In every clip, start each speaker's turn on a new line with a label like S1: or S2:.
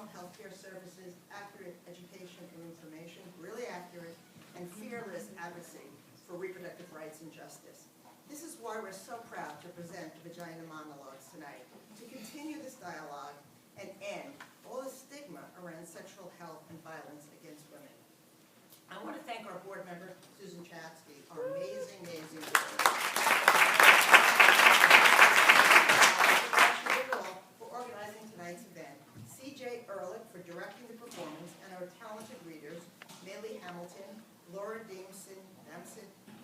S1: exceptional healthcare services, accurate education and information, really accurate, and fearless advocacy for reproductive rights and justice. This is why we're so proud to present the Vagina Monologues tonight, to continue this dialogue and end all the stigma around sexual health and violence against women. I want to thank our board member, Susan Chatsky, our amazing board. For organizing tonight's event, C.J. Erhlich for directing the performance, and our talented readers, Maile Hamilton, Laura Damson,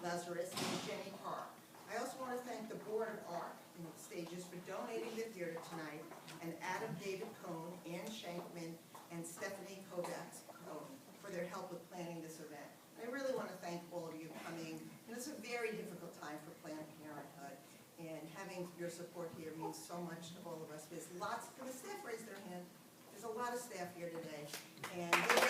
S1: Lazarus, and Jennie Carr. I also want to thank the Board of Art and Stages for donating the theater tonight, and Adam David Cohn, Ann Shankman, and Stephanie Kovacs Cohn for their help with planning this event. And I really want to thank all of you coming. And it's a very difficult time for Planned Parenthood, and having your support here means so much to all of us. There's lots, and the staff raised their hand. There's a lot of staff here today, and they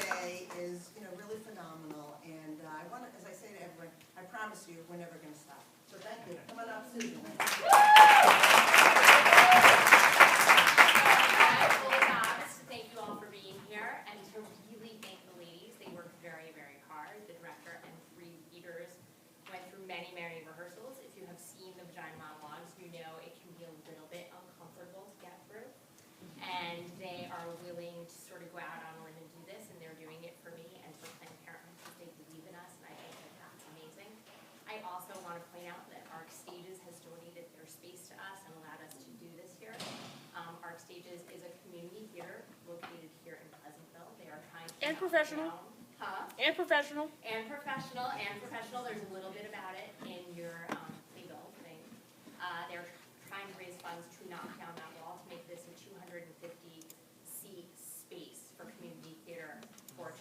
S1: really is, really phenomenal, and I want to, as I say to everyone, I promise you, we're never going to stop. So thank you. Come on up, Susan.
S2: Thank you all for being here, and to really thank the ladies. They worked very, very hard. The director and 3 readers went through many, many rehearsals. If you have seen the Vagina Monologues, you know it can be a little bit uncomfortable to get through, and they are willing to sort of go out on a limb and do this, and they're doing it for me and for Planned Parenthood because they believe in us, and I think that that's amazing. I also want to point out that Arc Stages has donated their space to us and allowed us to do this here. Arc Stages is a community theater located here in Pleasantville. They are trying to
S3: And professional. And professional.
S2: And professional, and professional. There's a little bit about it in your legal thing. They're trying to raise funds to knock down that wall to make this a 250-seat space for community theater for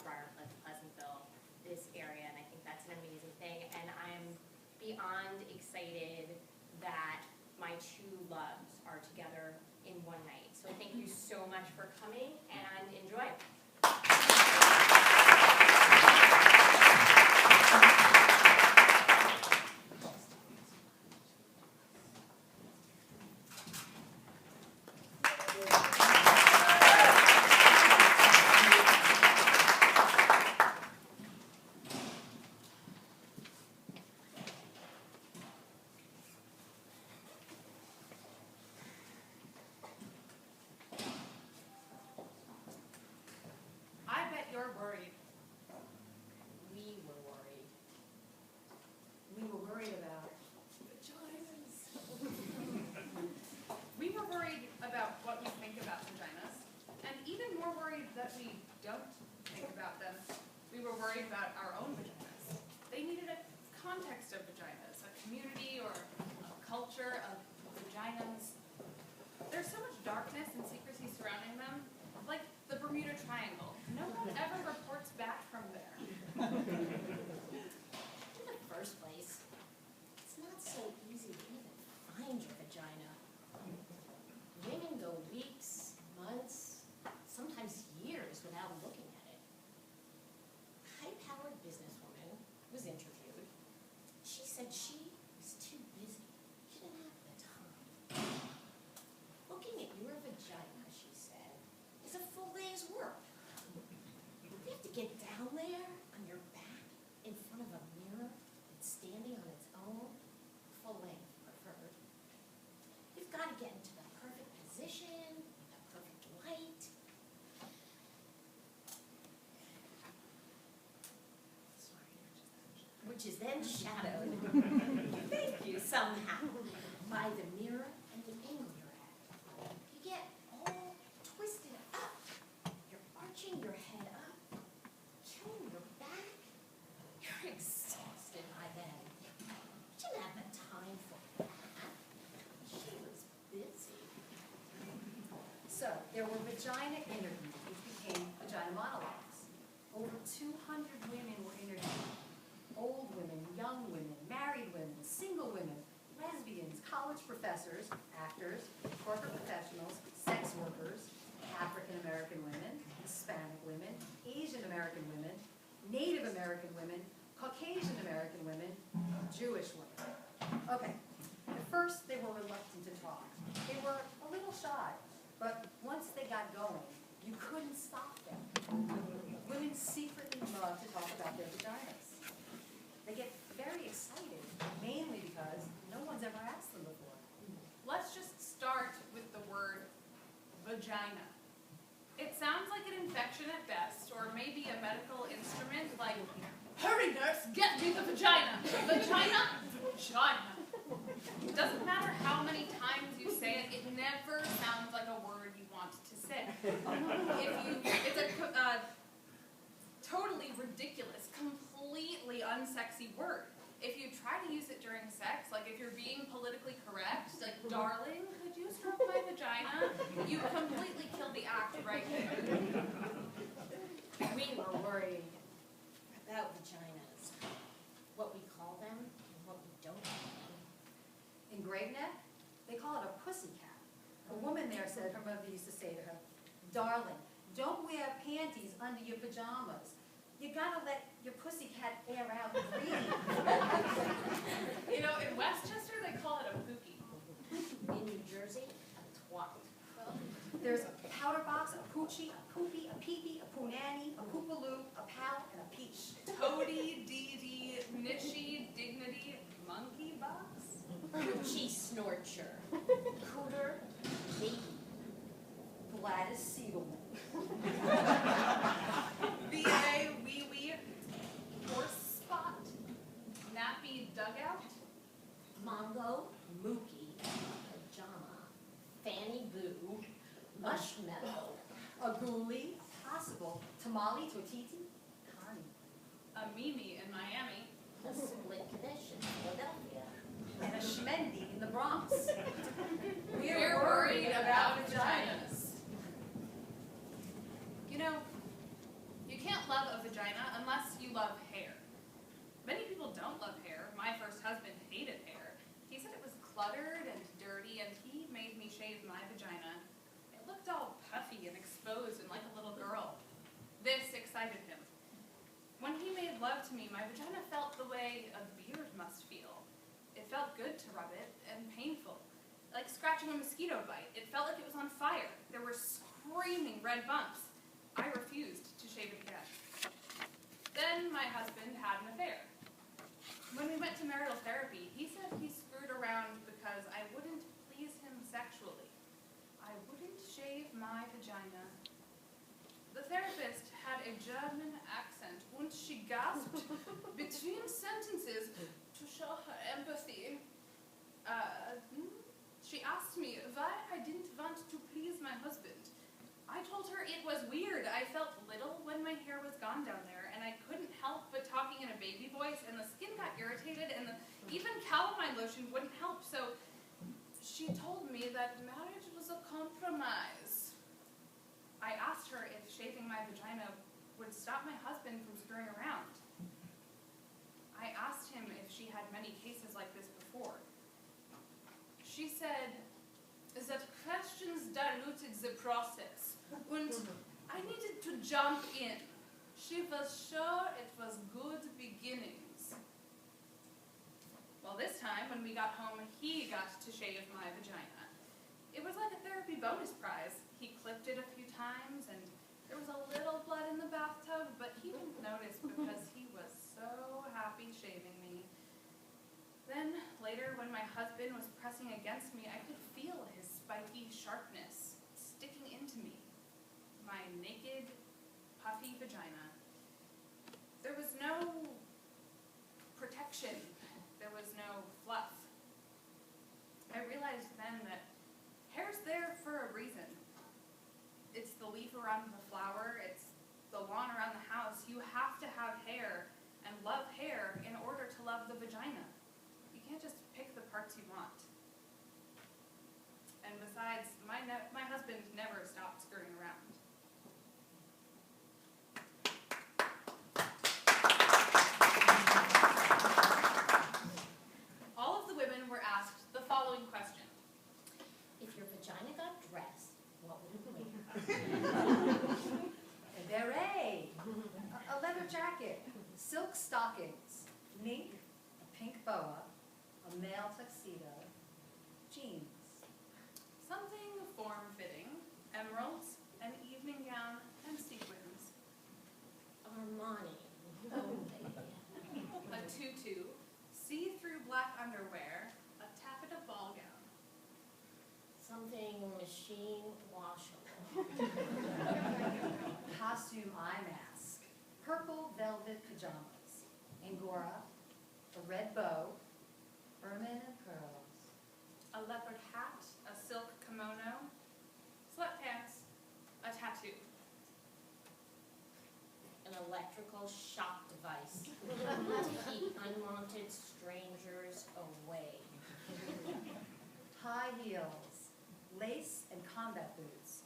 S2: Briar, Pleasantville, this area, and I think that's an amazing thing. And I'm beyond excited that my 2 loves are together in one night. So thank you so much for coming, and enjoy.
S4: You're worried.
S2: We were worried.
S4: We were worried about vaginas. We were worried about what we think about vaginas, and even more worried that we don't think about them. We were worried about our own vaginas. They needed a context of vaginas, a community or a culture of vaginas. There's so much darkness and secrecy surrounding them, like the Bermuda Triangle. No one ever reports back from there.
S5: In the first place, it's not so easy to even find your vagina. Women go weeks, months, sometimes years without looking at it. A high-powered businesswoman was interviewed. She said she was too busy. She didn't have the time. Looking at your vagina, she said, is a full day's work. You have to get down there on your back in front of a mirror and standing on its own, full length preferred. You've got to get into the perfect position, the perfect light. Which is then shadowed, thank you, somehow, by the mirror and the angle you're at. You get all twisted up. You're arching your head up, killing your back. You're exhausted by then. She didn't have the time for that. She was busy.
S4: So there were vagina interviews, which became Vagina Monologues. Over 200 women were interviewed. Old women, young women, married women, single women, lesbians, college professors, actors, corporate professionals, sex workers, African American women, Hispanic women, Asian American women, Native American women, Caucasian American women, Jewish women. Okay, the first, they were reluctant to talk. They were a little shy, but once they got going, you couldn't stop them. Women secretly love to talk about their vaginas. They get very excited, mainly because no one's ever asked them before.
S6: Let's just start with the word vagina. It sounds like an infection at best, or maybe a medical instrument like, hurry nurse, get me the vagina! Vagina? Vagina. It doesn't matter how many times you say it, it never sounds like a word you want to say. It's a totally ridiculous, completely unsexy word. If you try to use it during sex, like if you're being politically correct, like, darling, could you stroke my vagina? You completely kill the act right there.
S5: We were worried about vaginas, what we call them and what we don't call them.
S4: In Great Neck, they call it a pussycat. A woman there said her mother used to say to her, darling, don't wear panties under your pajamas. You gotta let your pussycat air out and breathe.
S6: You know, in Westchester, they call it a pookie.
S5: In New Jersey, a twat.
S4: There's a powder box, a poochie, a poopy, a peepee, a poonanny, a poopaloo, a pal, and a peach.
S6: Toady, deedy, nitchy, dignity, monkey box?
S5: Coochie snorcher. Cooter, baby.
S4: Gladys Siegelman.
S6: VA, wee-wee, horse spot, nappy dugout,
S5: Mongo, Mookie, pajama, Fanny Boo, Mushmallow,
S4: A ghoulie, possible, tamale, totiti, Connie.
S6: a Mimi in Miami,
S5: a split commission, Philadelphia.
S4: And a schmendy in the Bronx.
S6: We're worried about vaginas. You know, you can't love a vagina unless you love hair. Many people don't love hair. My first husband hated hair. He said it was cluttered and dirty, and he made me shave my vagina. It looked all puffy and exposed and like a little girl. This excited him. When he made love to me, my vagina felt the way a beard must feel. It felt good to rub it, and painful. Like scratching a mosquito bite. It felt like it was on fire. There were screaming red bumps. I refused to shave it again. Then my husband had an affair. When we went to marital therapy, he said he screwed around because I wouldn't please him sexually. I wouldn't shave my vagina. The therapist had a German accent, and she gasped between sentences to show her empathy. She asked me why I didn't want to please my husband. I told her it was weird. I felt little when my hair was gone down there, and I couldn't help but talking in a baby voice, and the skin got irritated, and even calamine lotion wouldn't help. So she told me that marriage was a compromise. I asked her if shaving my vagina would stop my husband from screwing around. I asked him if she had many cases like this before. She said that questions diluted the process, and I needed to jump in. She was sure it was good beginnings. Well, this time, when we got home, he got to shave my vagina. It was like a therapy bonus prize. He clipped it a few times, and there was a little blood in the bathtub, but he didn't notice because he was so happy shaving me. Then, later, when my husband was pressing against me, I could feel his spiky sharpness sticking into me. My naked, puffy vagina. There was no protection. There was no fluff. I realized then that hair's there for a reason. It's the leaf around the flower. It's the lawn around the house. You have to have hair and love hair in order to love the vagina. You can't just pick the parts you want. And besides, my husband never stopped screwing around. All of the women were asked the following question.
S5: If your vagina got dressed, what would it wear?
S4: A beret, a leather jacket, silk stockings, mink, a pink boa, a male tuxedo,
S5: machine washable.
S4: Costume eye mask, purple velvet pajamas, angora, a red bow, ermine and pearls.
S6: A leopard hat, a silk kimono, sweatpants, a tattoo.
S5: An electrical shock device to keep unwanted strangers away.
S4: High heels, lace and combat boots,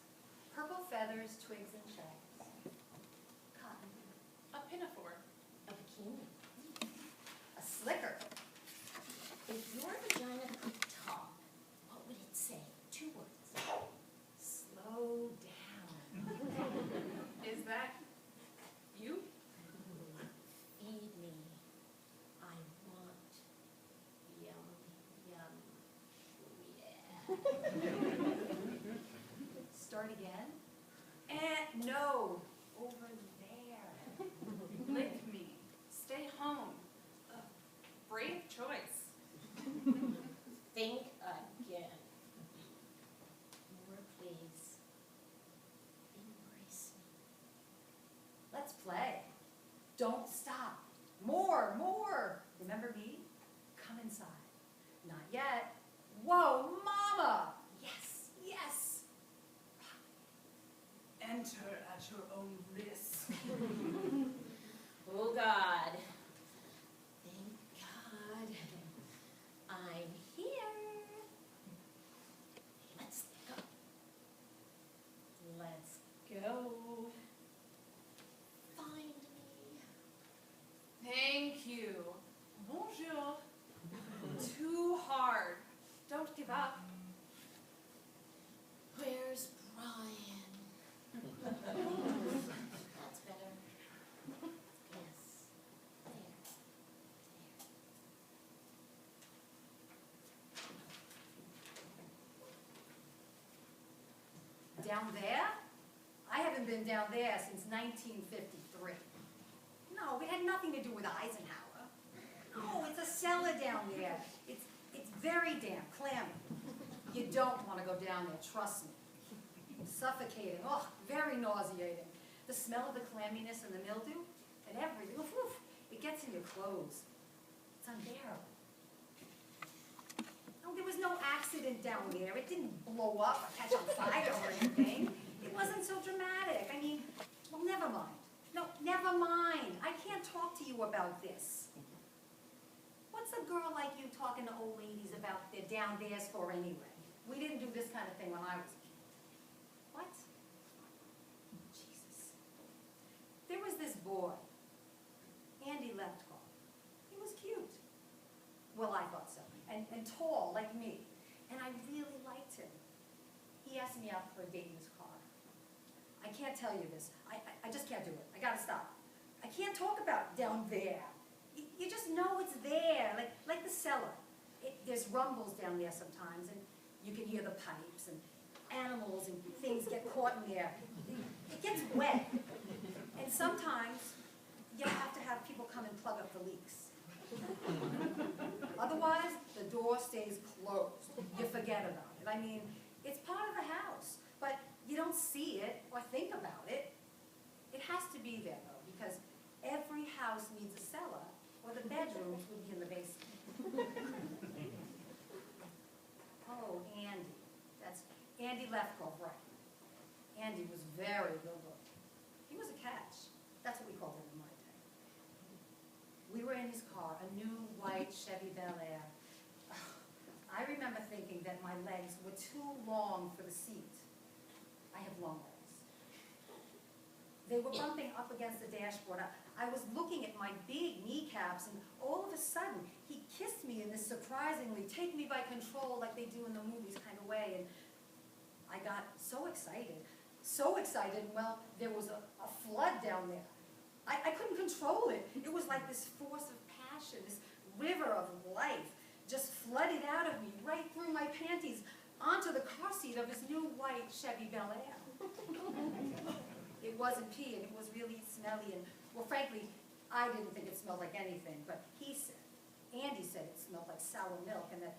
S4: purple feathers, twigs and shags. Cotton,
S6: A pinafore.
S5: A bikini.
S4: a slicker,
S5: If your vagina could talk, what would it say? 2 words.
S4: slow down.
S6: Is that you?
S5: Feed me. I want yum, yum, yeah.
S4: Start again. And no, over there.
S6: Lick me. Stay home. Ugh, brave choice.
S5: Think again. More, please. Embrace me.
S4: Let's play. Don't stop. More, more. Remember me? Come inside. Not yet. Whoa, mama. Yes, yes.
S6: Enter at your own risk.
S5: Oh God. Thank God. I'm here. Let's go. Let's go. Find me.
S6: Thank you. Bonjour. Too hard. Don't give up.
S5: Where's Brian? That's better. Yes. There.
S4: Down there? I haven't been down there since 1953. No, it had nothing to do with Eisenhower. No, it's a cellar down there. It's very damp, clammy. You don't want to go down there, trust me. Suffocating, oh, very nauseating. The smell of the clamminess and the mildew and everything, oof, oof, it gets in your clothes. It's unbearable. No, there was no accident down there. It didn't blow up or catch on fire or anything. It wasn't so dramatic. I mean, well, never mind. No, never mind. I can't talk to you about this. What's a girl like you talking to old ladies about their down there's for anyway? We didn't do this kind of thing when I was a kid. What? Jesus. There was this boy, Andy Leftcall. He was cute. Well, I thought so. And tall, like me. And I really liked him. He asked me out for a date in his car. I can't tell you this. I just can't do it. I gotta stop. I can't talk about down there. You just know it's there, like the cellar. There's rumbles down there sometimes, and you can hear the pipes, and animals and things get caught in there. It gets wet. And sometimes you have to have people come and plug up the leaks. Otherwise, the door stays closed. You forget about it. I mean, it's part of the house, but you don't see it or think about it. It has to be there, though, because every house needs a cellar, or the bedrooms would be in the basement. Oh, Andy. That's Andy Leftcall, right. Andy was very good looking. He was a catch. That's what we called him in my day. We were in his car, a new white Chevy Bel Air. I remember thinking that my legs were too long for the seat. I have long legs. They were bumping up against the dashboard. I was looking at my big kneecaps, and all of a sudden, he kissed me in this surprisingly take me by control like they do in the movies kind of way, and I got so excited, well, there was a flood down there. I couldn't control it. It was like this force of passion, this river of life just flooded out of me, right through my panties, onto the car seat of his new white Chevy Bel Air. It wasn't pee, and it was really smelly, and, well, frankly, I didn't think it smelled like anything, but he said, Andy said it smelled like sour milk, and that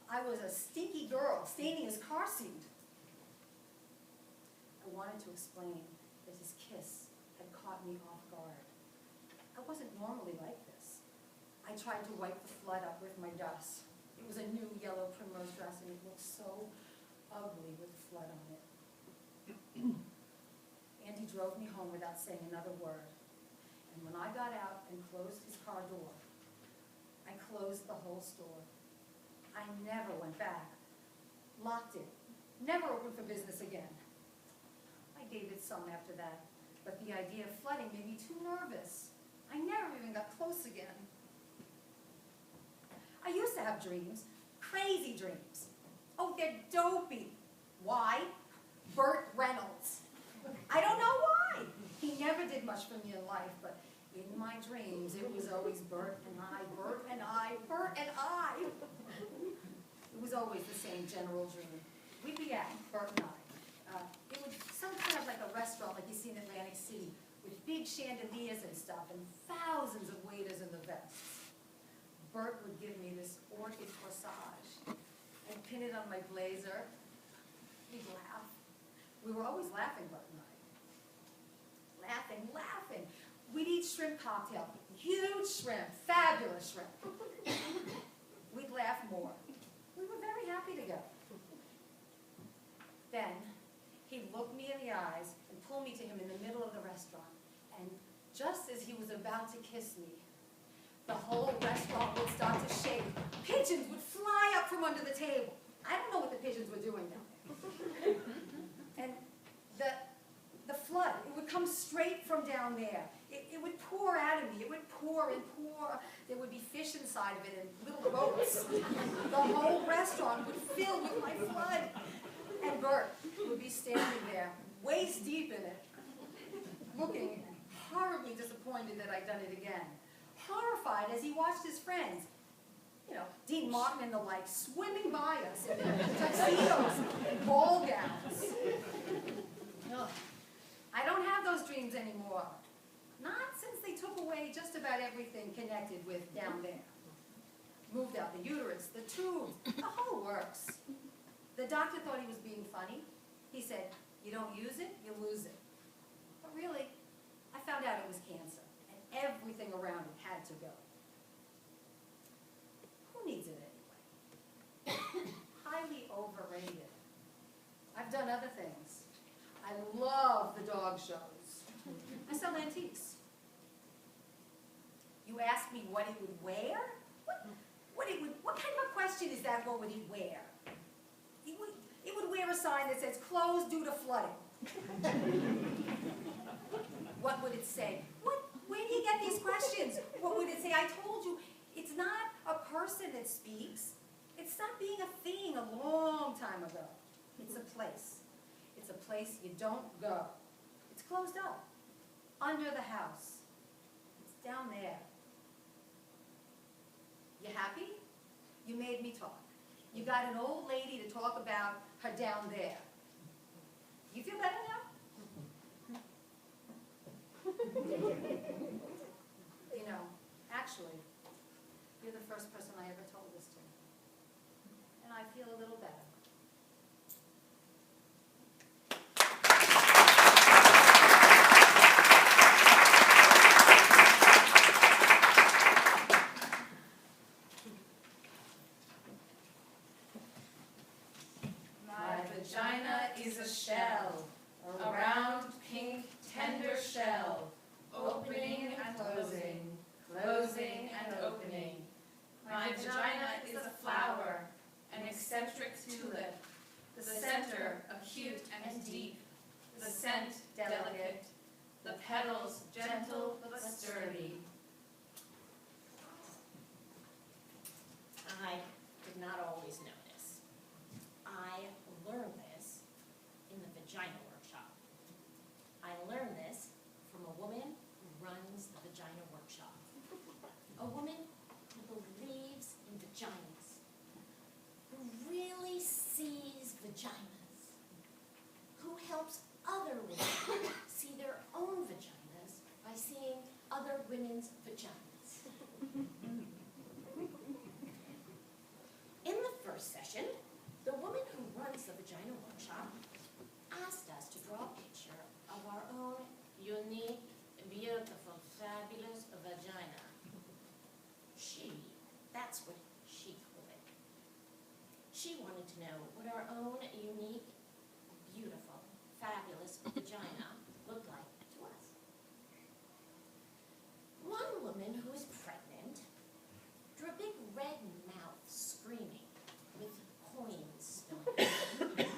S4: I was a stinky girl staining his car seat. I wanted to explain that his kiss had caught me off guard. I wasn't normally like this. I tried to wipe the flood up with my dust. It was a new yellow primrose dress, and it looked so ugly with the flood on it. Andy drove me home without saying another word. And when I got out and closed his car door, I closed the whole store. I never went back. Locked it. Never opened for business again. I dated some after that, but the idea of flooding made me too nervous. I never even got close again. I used to have dreams, crazy dreams. Oh, they're dopey. Why? Burt Reynolds. I don't know why. He never did much for me in life, but in my dreams, it was always Burt and I, Burt and I, Burt and I. It was always the same general dream. We'd be at, Burt and I. It was some kind of like a restaurant like you see in Atlantic City, with big chandeliers and stuff, and thousands of waiters in the vests. Burt would give me this orchid corsage. I'd pin it on my blazer. We'd laugh. We were always laughing, Burt and I. Laughing, laughing. We'd eat shrimp cocktail. Huge shrimp, fabulous shrimp. We'd laugh more. We were very happy together. Then, he'd look me in the eyes and pull me to him in the middle of the restaurant. And just as he was about to kiss me, the whole restaurant would start to shake. Pigeons would fly up from under the table. I don't know what the pigeons were doing down there. And the flood, it would come straight from down there. It would pour out of me. It would pour and pour. There would be fish inside of it and little boats. The whole restaurant would fill with my flood. And Burt would be standing there, waist deep in it, looking horribly disappointed that I'd done it again. Horrified as he watched his friends, you know, Dean Martin and the like, swimming by us in their tuxedos, ball gowns. Ugh. I don't have those dreams anymore. Not since they took away just about everything connected with down there. Moved out the uterus, the tubes, the whole works. The doctor thought he was being funny. He said, you don't use it, you lose it. But really, I found out it was cancer, and everything around it had to go. Who needs it anyway? Highly overrated. I've done other things. I love the dog shows. I sell antiques. You ask me what he would wear? What kind of a question is that, what would he wear? He would wear a sign that says, closed due to flooding. What would it say? Where do you get these questions? What would it say? I told you, it's not a person that speaks. It stopped being a thing a long time ago. It's a place. It's a place you don't go. It's closed up, under the house. It's down there. You happy? You made me talk. You got an old lady to talk about her down there. You feel better now? You know, actually, you're the first person I ever told this to. And I feel a little better.
S6: Vagina is a shell, a round, pink, tender shell, opening and closing, closing and opening. My vagina is a flower, an eccentric tulip, the center acute and deep, the scent delicate, the petals gentle but sturdy.
S5: I did not always know this. I learned this in the Vagina Workshop. I learned this from a woman who runs the Vagina Workshop. A woman who believes in vaginas, who really sees vaginas, who helps other women see their own vaginas by seeing other women's vaginas. In the first session, the woman who runs the Vagina Workshop asked us to draw wanted to know what our own unique, beautiful, fabulous vagina looked like to us. One woman who was pregnant drew a big red mouth screaming with coins spilling.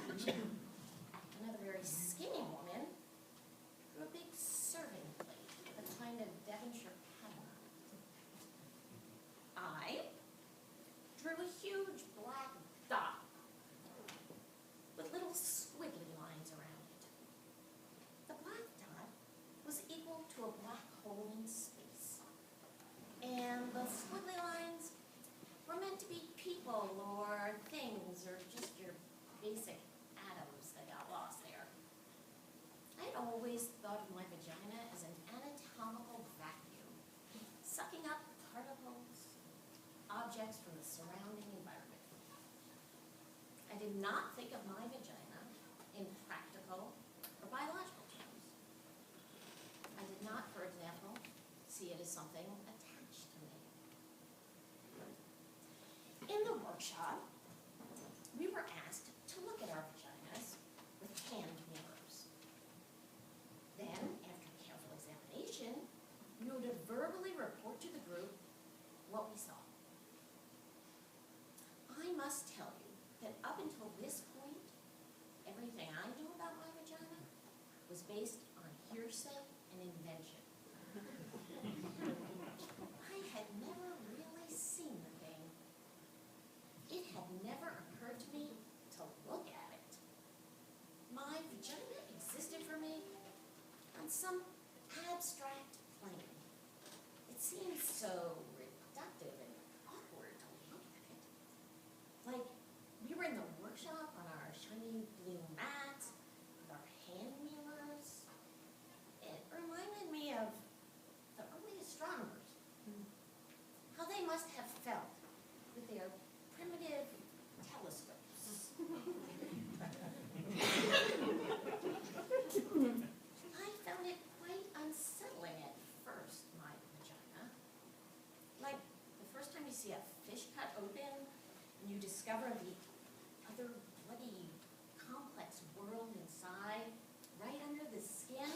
S5: Another very skinny woman drew a big serving plate with a kind of Devonshire pattern on it. I drew a huge black dot with little squiggly lines around it. The black dot was equal to a black hole in space. And the squiggly lines were meant to be people or things or just your basic atoms that got lost there. I had always thought of my vagina as an anatomical vacuum, sucking up particles, objects from the surrounding environment. I did not think of my vagina in practical or biological terms. I did not, for example, see it as something attached to me. In the workshop, we were asked to look at our vaginas with hand mirrors. Then, after careful examination, we would verbally report to the group what we saw. I must tell you that up until this point, everything I knew about my vagina was based on hearsay and invention. I had never really seen the thing. It had never occurred to me to look at it. My vagina existed for me on some abstract plane. It seemed so reductive and awkward to look at it. Like we were in the workshop on our shiny blue mats with our hand mirrors. It reminded me of the early astronomers. How they must have felt with their primitive telescopes. I found it quite unsettling at first, my vagina. Like the first time you see a fish cut open and you discover the other bloody complex world inside, right under the skin.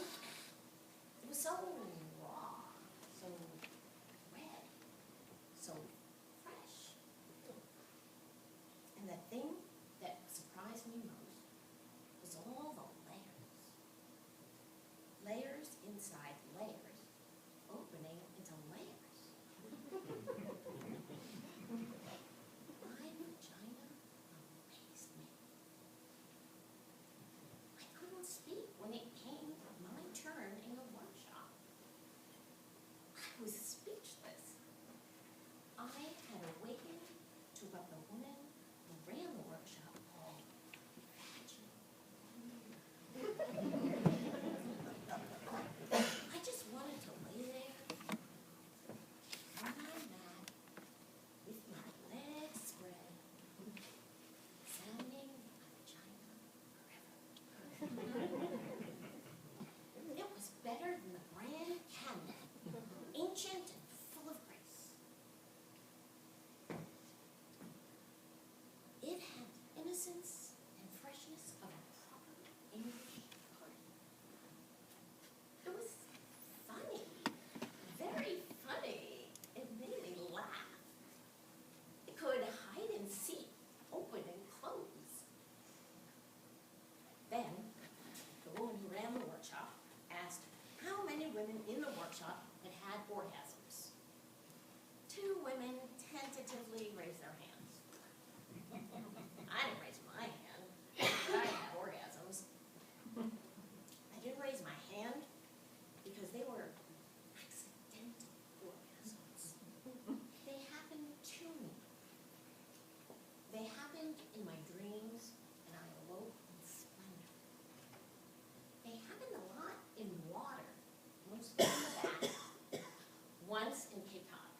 S5: It was so raw, so red, so fresh. And the thing that surprised me most was all the layers. Layers inside layers, opening into layers. My vagina amazed me. I couldn't speak when it came my turn in the workshop. I was speechless. I had awakened to what the woman who ran the workshop called vagina. I just wanted to lay there on my mat with my legs spread, sounding my vagina forever. It was better than the Grand Canyon, ancient and full of grace. It had innocence and freshness of a proper English garden. It was funny, very funny. It made me laugh. It could hide and seek, open and close. Then, the woman who ran the workshop asked how many women in the workshop had had orgasms. 2 women tentatively raised their hands. I didn't raise my hand, but I had orgasms. I didn't raise my hand because they were accidental orgasms. They happened to me. They happened in my dreams, and I awoke in splendor. They happened a lot in water, mostly in the bath, once in Cape Cod.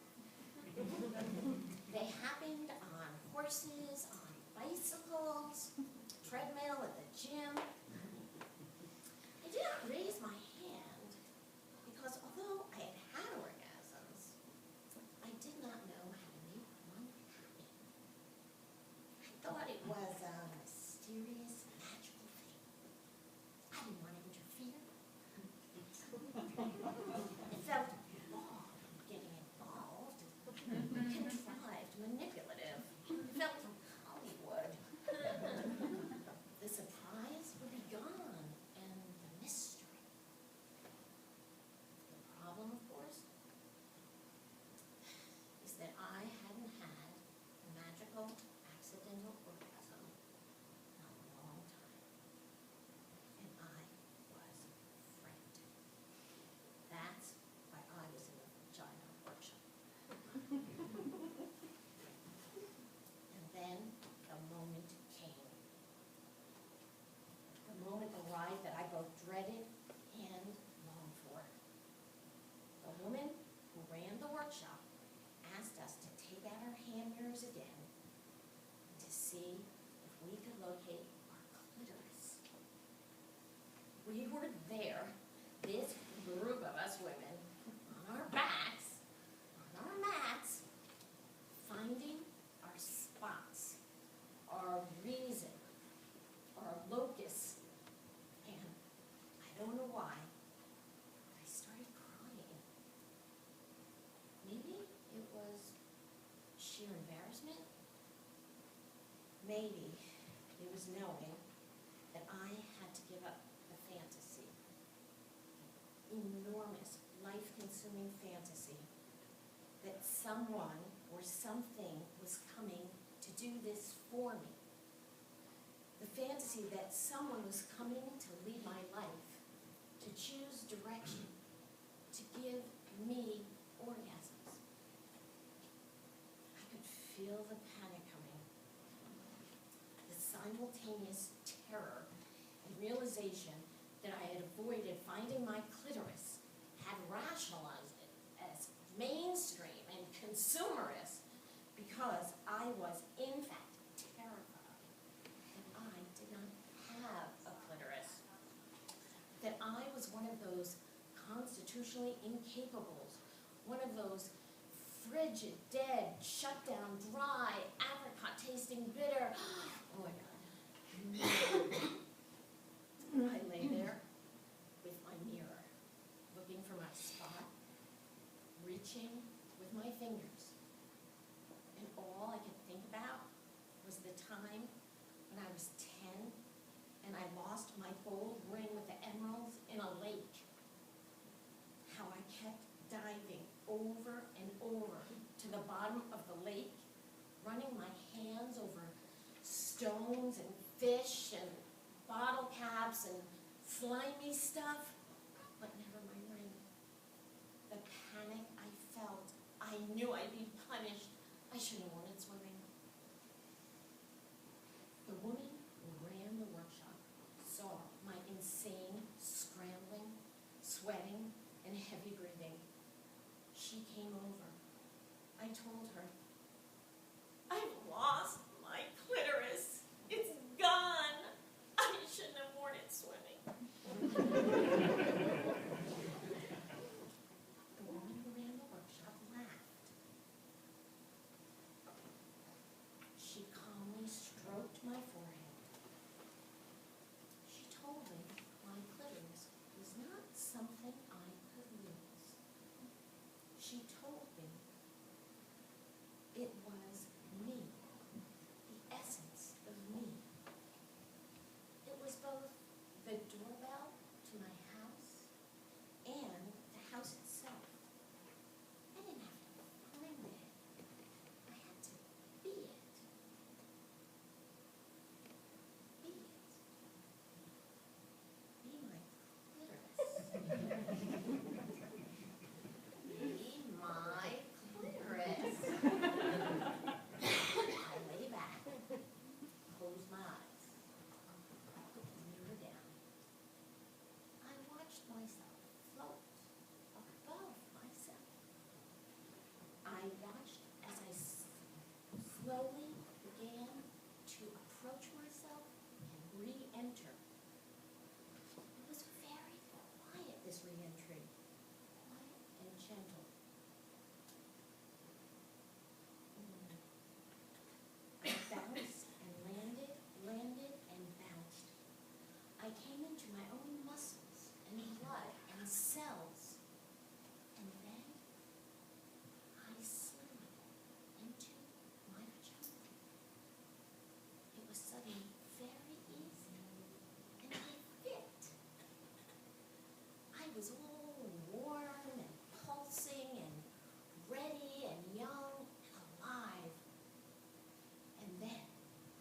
S5: They happened on horses, on bicycles, treadmill at the gym. I did not raise my hand because although I had had orgasms, I did not know how to make one happen. I thought it was locate our clitoris. We were there, this group of us women, on our backs, on our mats, finding our spots, our reason, our locus, and I don't know why, I started crying. Maybe it was sheer embarrassment. Maybe it was knowing that I had to give up the fantasy, enormous, life-consuming fantasy, that someone or something was coming to do this for me. The fantasy that someone was coming to lead my life, to choose direction, to give me orgasms. I could feel the panic coming, the simultaneous terror and realization that I had avoided finding my clitoris, had rationalized it as mainstream and consumerist because I was in fact terrified that I did not have a clitoris, that I was one of those constitutionally incapables, one of those frigid, dead, shut down, dry, apricot tasting, bitter. Oh my God. I lay there with my mirror, looking for my spot, reaching with my fingers. And all I could think about was the time when I was 10 and I lost my gold ring with the emeralds in a lake. How I kept diving over and over to the bottom of the lake, running my hands over stones and fish and bottle caps and slimy stuff, but never my ring. The panic I felt, I knew I'd be punished. I shouldn't have wanted swimming. The woman who ran the workshop saw my insane scrambling, sweating, and heavy breathing. She came over. I told her, I've lost my clitoris. It's gone. I shouldn't have worn it swimming. The woman who ran the workshop laughed. She calmly stroked my forehead. She told me my clitoris was not something I could lose. She told me it was me, the essence of me. It was both the doorbell to my house and the house itself. I didn't have to find it. I had to be it. Be it. Be my clitoris. Be my clitoris. I lay back, closed my eyes, put the mirror down. I watched myself float above myself. I watched as I slowly began to approach myself and re-enter. It was very quiet, this re-entry. Quiet and gentle. I bounced and landed and bounced. I came into my own muscles and blood and cells. And then I slid into my vagina. It was suddenly very easy and I fit. I was all warm and pulsing and ready and young and alive. And then,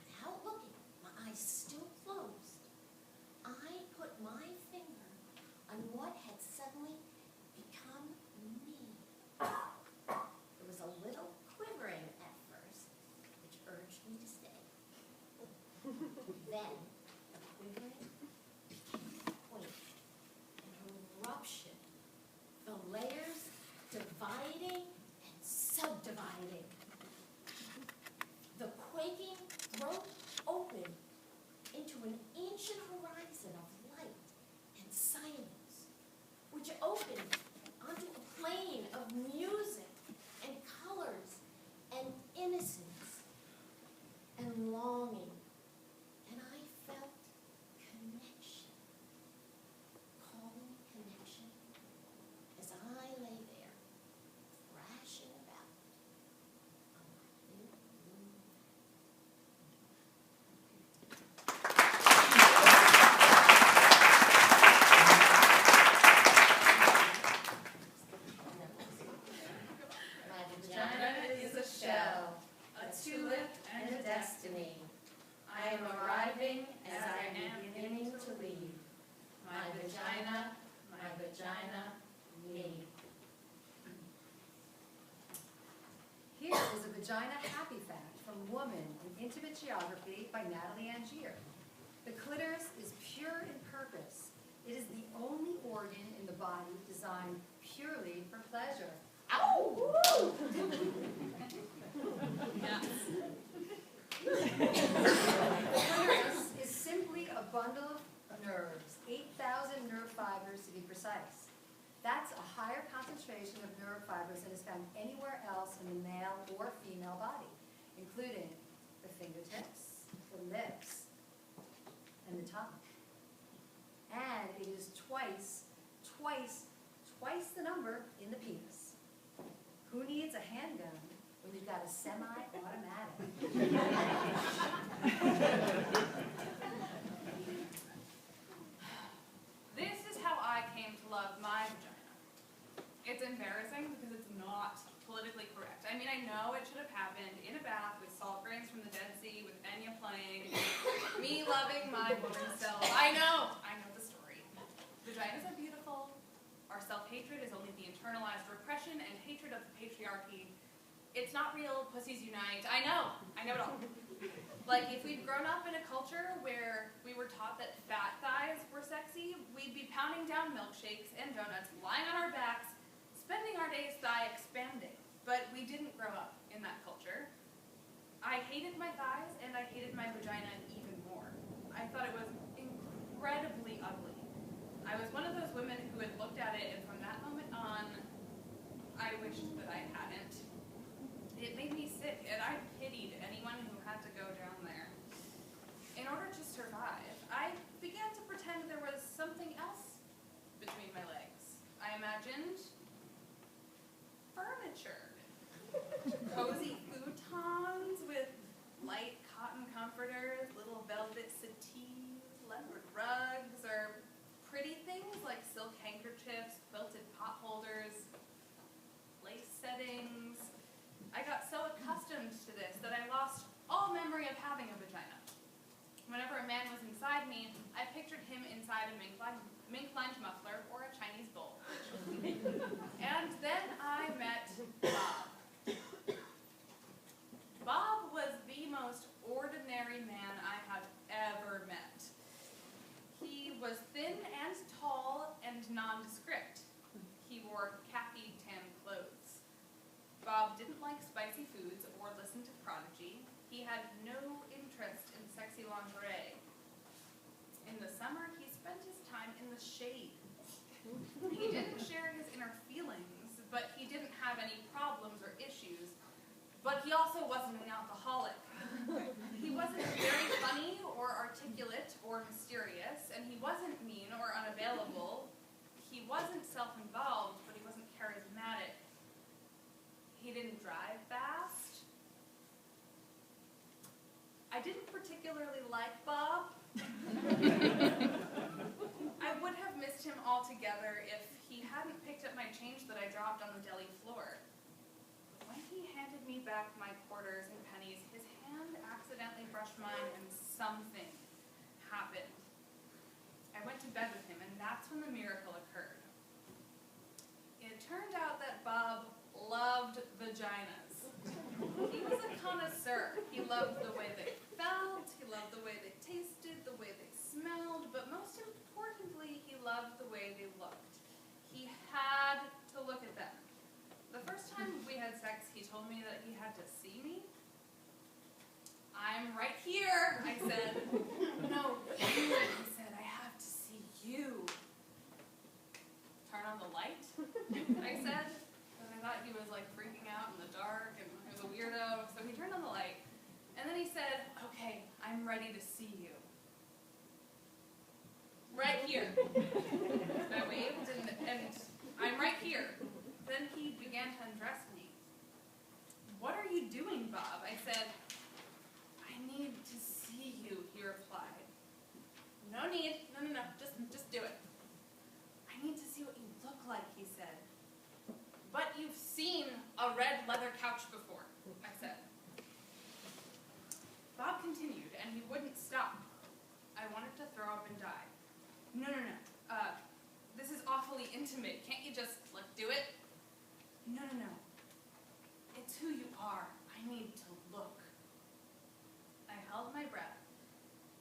S5: without looking, my eyes still closed, I put my finger on what had suddenly become me. There was a little quivering at first, which urged me to stay. Then, the quivering became a point, an eruption, the layers dividing and subdividing. The quaking broke open exit of light and silence, which opened onto a plane of music and colors and innocence and longing. And I felt connection, calm connection, as I lay there, thrashing about on my big blue My vagina is a shell, a tulip and a destiny. I am arriving as I am beginning to leave. My vagina, me.
S4: Here is a vagina happy fact from Woman in Intimate Geography by Natalie Angier. The clitoris is pure in purpose. It is the only organ in the body designed purely for pleasure.
S5: Ow!
S4: The clitoris is simply a bundle of nerves, 8,000 nerve fibers to be precise. That's a higher concentration of nerve fibers than is found anywhere else in the male or female body, including the fingertips, the lips, and the tongue. And it is twice the number in the penis. Who needs a handgun when you've got a semi-automatic?
S6: This is how I came to love my vagina. It's embarrassing because it's not politically correct. I mean, I know it should have happened in a bath with salt grains from the Dead Sea, with Enya playing, me loving my woman self. I know the story. Vaginas are beautiful. Our self-hatred is only the internalized repression and hatred of the patriarchy. It's not real, pussies unite. I know it all. Like, if we'd grown up in a culture where we were taught that fat thighs were sexy, we'd be pounding down milkshakes and donuts, lying on our backs, spending our days thigh expanding. But we didn't grow up in that culture. I hated my thighs, and I hated my vagina even more. I thought it was incredibly ugly. I was one of those women who had looked at it, and from that moment on, I wished that I hadn't. It made me sick, and I pitied anyone who had to go down there. In order to survive, I began to pretend there was something else between my legs. I imagined furniture. Cozy futons with light cotton comforters, little velvet settees, leopard rugs, or pretty things like silk handkerchiefs, quilted pot holders, lace settings. I got so accustomed to this that I lost all memory of having a vagina. Whenever a man was inside me, I pictured him inside a mink-lined muffler or a Chinese bowl. And then I met Bob. Bob was the most ordinary man I have ever met. He was thin and tall and nondescript. He wore khaki tan clothes. Bob didn't like spicy foods or listen to Prodigy. He had no interest in sexy lingerie. In the summer, he spent his time in the shade. He didn't share his inner feelings, but he didn't have any problems or issues. But he also wasn't an alcoholic. He wasn't very funny or articulate or mysterious, and he wasn't mean or unavailable. He wasn't self-involved, but he wasn't charismatic. He didn't drive fast. I didn't particularly like Bob. I would have missed him altogether if he hadn't picked up my change that I dropped on the deli floor. When he handed me back my quarters and pennies, his hand accidentally brushed mine and something happened. I went to bed with him, and that's when the miracle occurred. It turned out that Bob loved vaginas. He was a connoisseur. He loved the way they felt, he loved the way they tasted, the way they smelled, but most importantly, he loved the way they looked. He had to look at them. The first time we had sex, he told me that he had to see me. I'm right here, I said. No, he said, I have ready to see you. Right here. I waved, and I'm right here. Then he began to undress me. What are you doing, Bob? I said. I need to see you, he replied. No need. No. Just do it. I need to see what you look like, he said. But you've seen a red leather couch before, I said. Bob continued, and he wouldn't stop. I wanted to throw up and die. No. This is awfully intimate. Can't you just, do it? No. It's who you are. I need to look. I held my breath,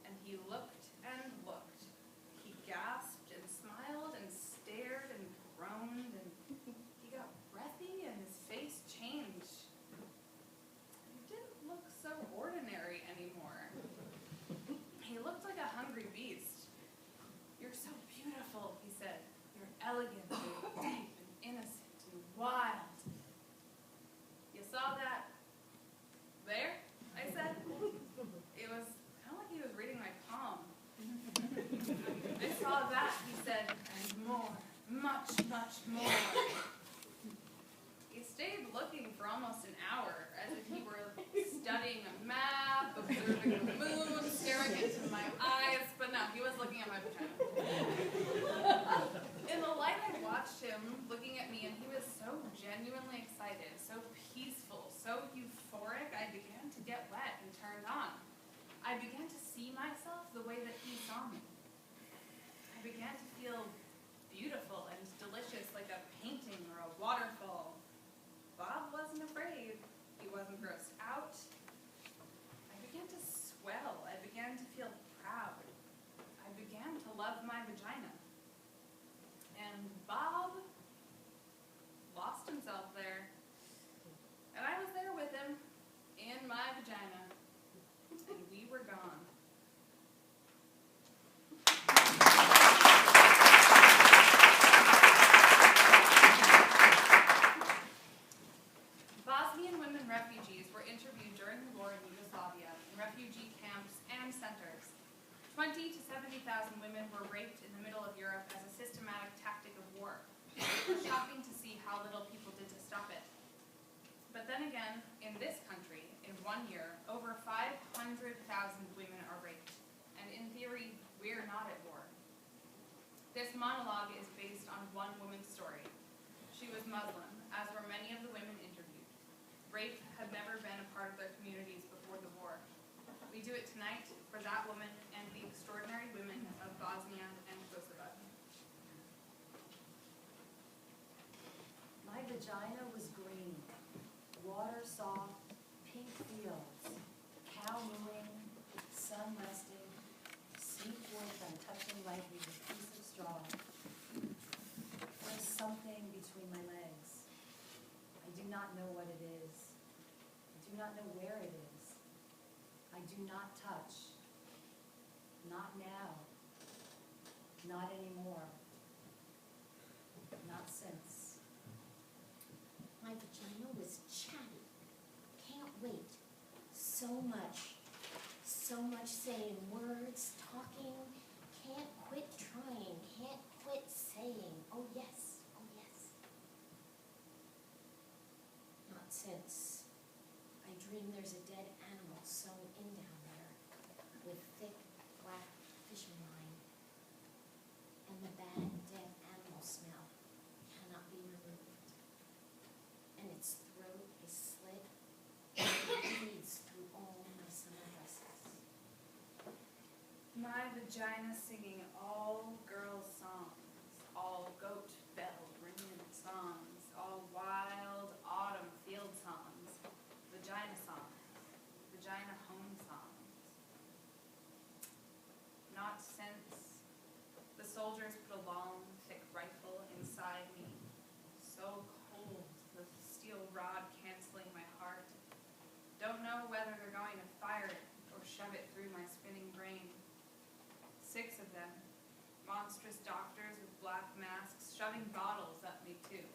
S6: and he looked and looked. He gasped and smiled and stared and groaned, and he got breathy and his face changed. He didn't look so ordinary anymore. He looked like a hungry beast. You're so beautiful, he said. You're elegant and deep and innocent and wild. You saw that there? I said. It was kind of like he was reading my palm. I saw that, he said, and more, much more. He stayed looking for almost an hour, as if he were studying a map, observing the moon, staring into my eyes, but no, he was looking at my vagina. In the light, I watched him looking at me, and he was so genuinely excited, so peaceful, so euphoric, I began to get wet and turned on. I began to see myself the way that he saw me. I began to feel beautiful and delicious, like a painting or a waterfall. Bob wasn't afraid. He wasn't grossed out. I began to swell. I began to feel proud. I began to love my vagina. And Bob lost himself there. And I was there with him, in my vagina. And we were gone. Bosnian women refugees were interviewed during the war in Yugoslavia in refugee camps and centers. 20,000 to 70,000 women were raped in the middle of Europe as a systematic tactic of war. It was shocking to see how little people did to stop it. But then again, in this country, in 1 year, over 500,000 women are raped. And in theory, we're not at war. This monologue is based on one woman's story. She was Muslim, as were many of the women interviewed. Rape had never been a part of their communities before the war. We do it tonight for that woman and the extraordinary women of Bosnia and Kosovo.
S4: My vagina was green, water soft, pink fields, cow mooing, sun resting, sweet wood I'm touching lightly with a piece of straw. There's something between my legs. I do not know what it is. I do not know where it is. I do not touch. Not now. Not anymore. Not since.
S5: My vagina was chatty. Can't wait. So much saying words, talking. Can't quit trying. Can't quit saying. Oh yes. Not since. I dream there's a dead animal sewn in down there with thick black fishing line. And the bad dead animal smell cannot be removed. And its throat is slit and it bleeds through all my summer dresses.
S6: My vagina singing all girls' songs, all goat bell ringing songs, all wild autumn field songs, vagina songs, vagina home songs. Not since the soldiers put a long, thick rifle inside me, so cold, the steel rod canceling my heart. Don't know whether they're going to fire it or shove it through my spinning brain. 6 of them, monstrous doctors with black masks, shoving bottles at me too.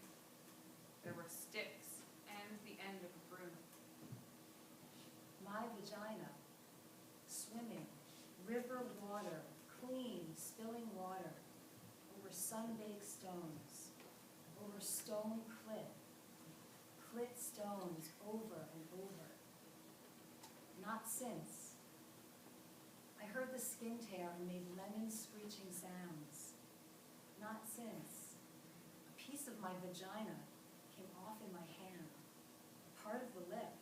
S6: There were sticks and the end of a broom.
S4: My vagina, swimming, water, clean, spilling water, over sun-baked stones, over stone clit stones over and over. Not since. I heard the skin tear and made lemon screeching sounds. Not since. A piece of my vagina came off in my hand, part of the lip.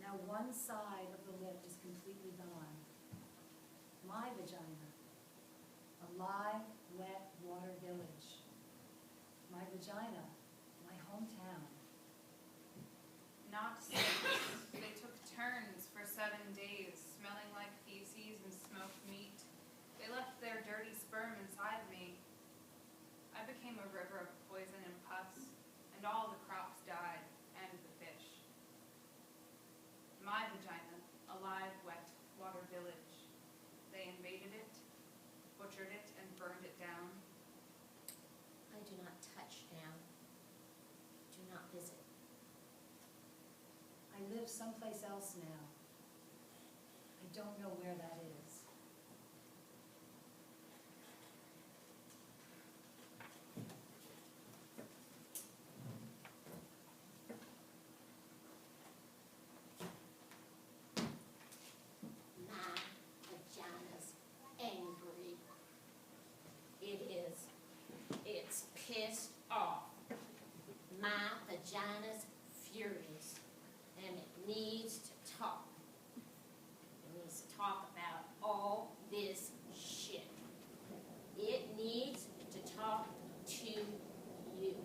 S4: Now one side of the lip is completely gone. My vagina. A live, wet water village. My vagina, my hometown.
S6: Not since. They took turns for 7 days, smelling like feces and smoked meat. They left their dirty sperm inside me. I became a river of poison and pus, and all the crops died, and the fish. My vagina, a live, wet water village. They invaded it, butchered it, and burned it down.
S5: I do not touch down. Do not visit.
S4: I live someplace else now. I don't know where that is.
S5: My vagina's angry. It is. It's pissed off. My vagina's furious. And it needs to talk. It needs to talk about all this shit. It needs to talk to you.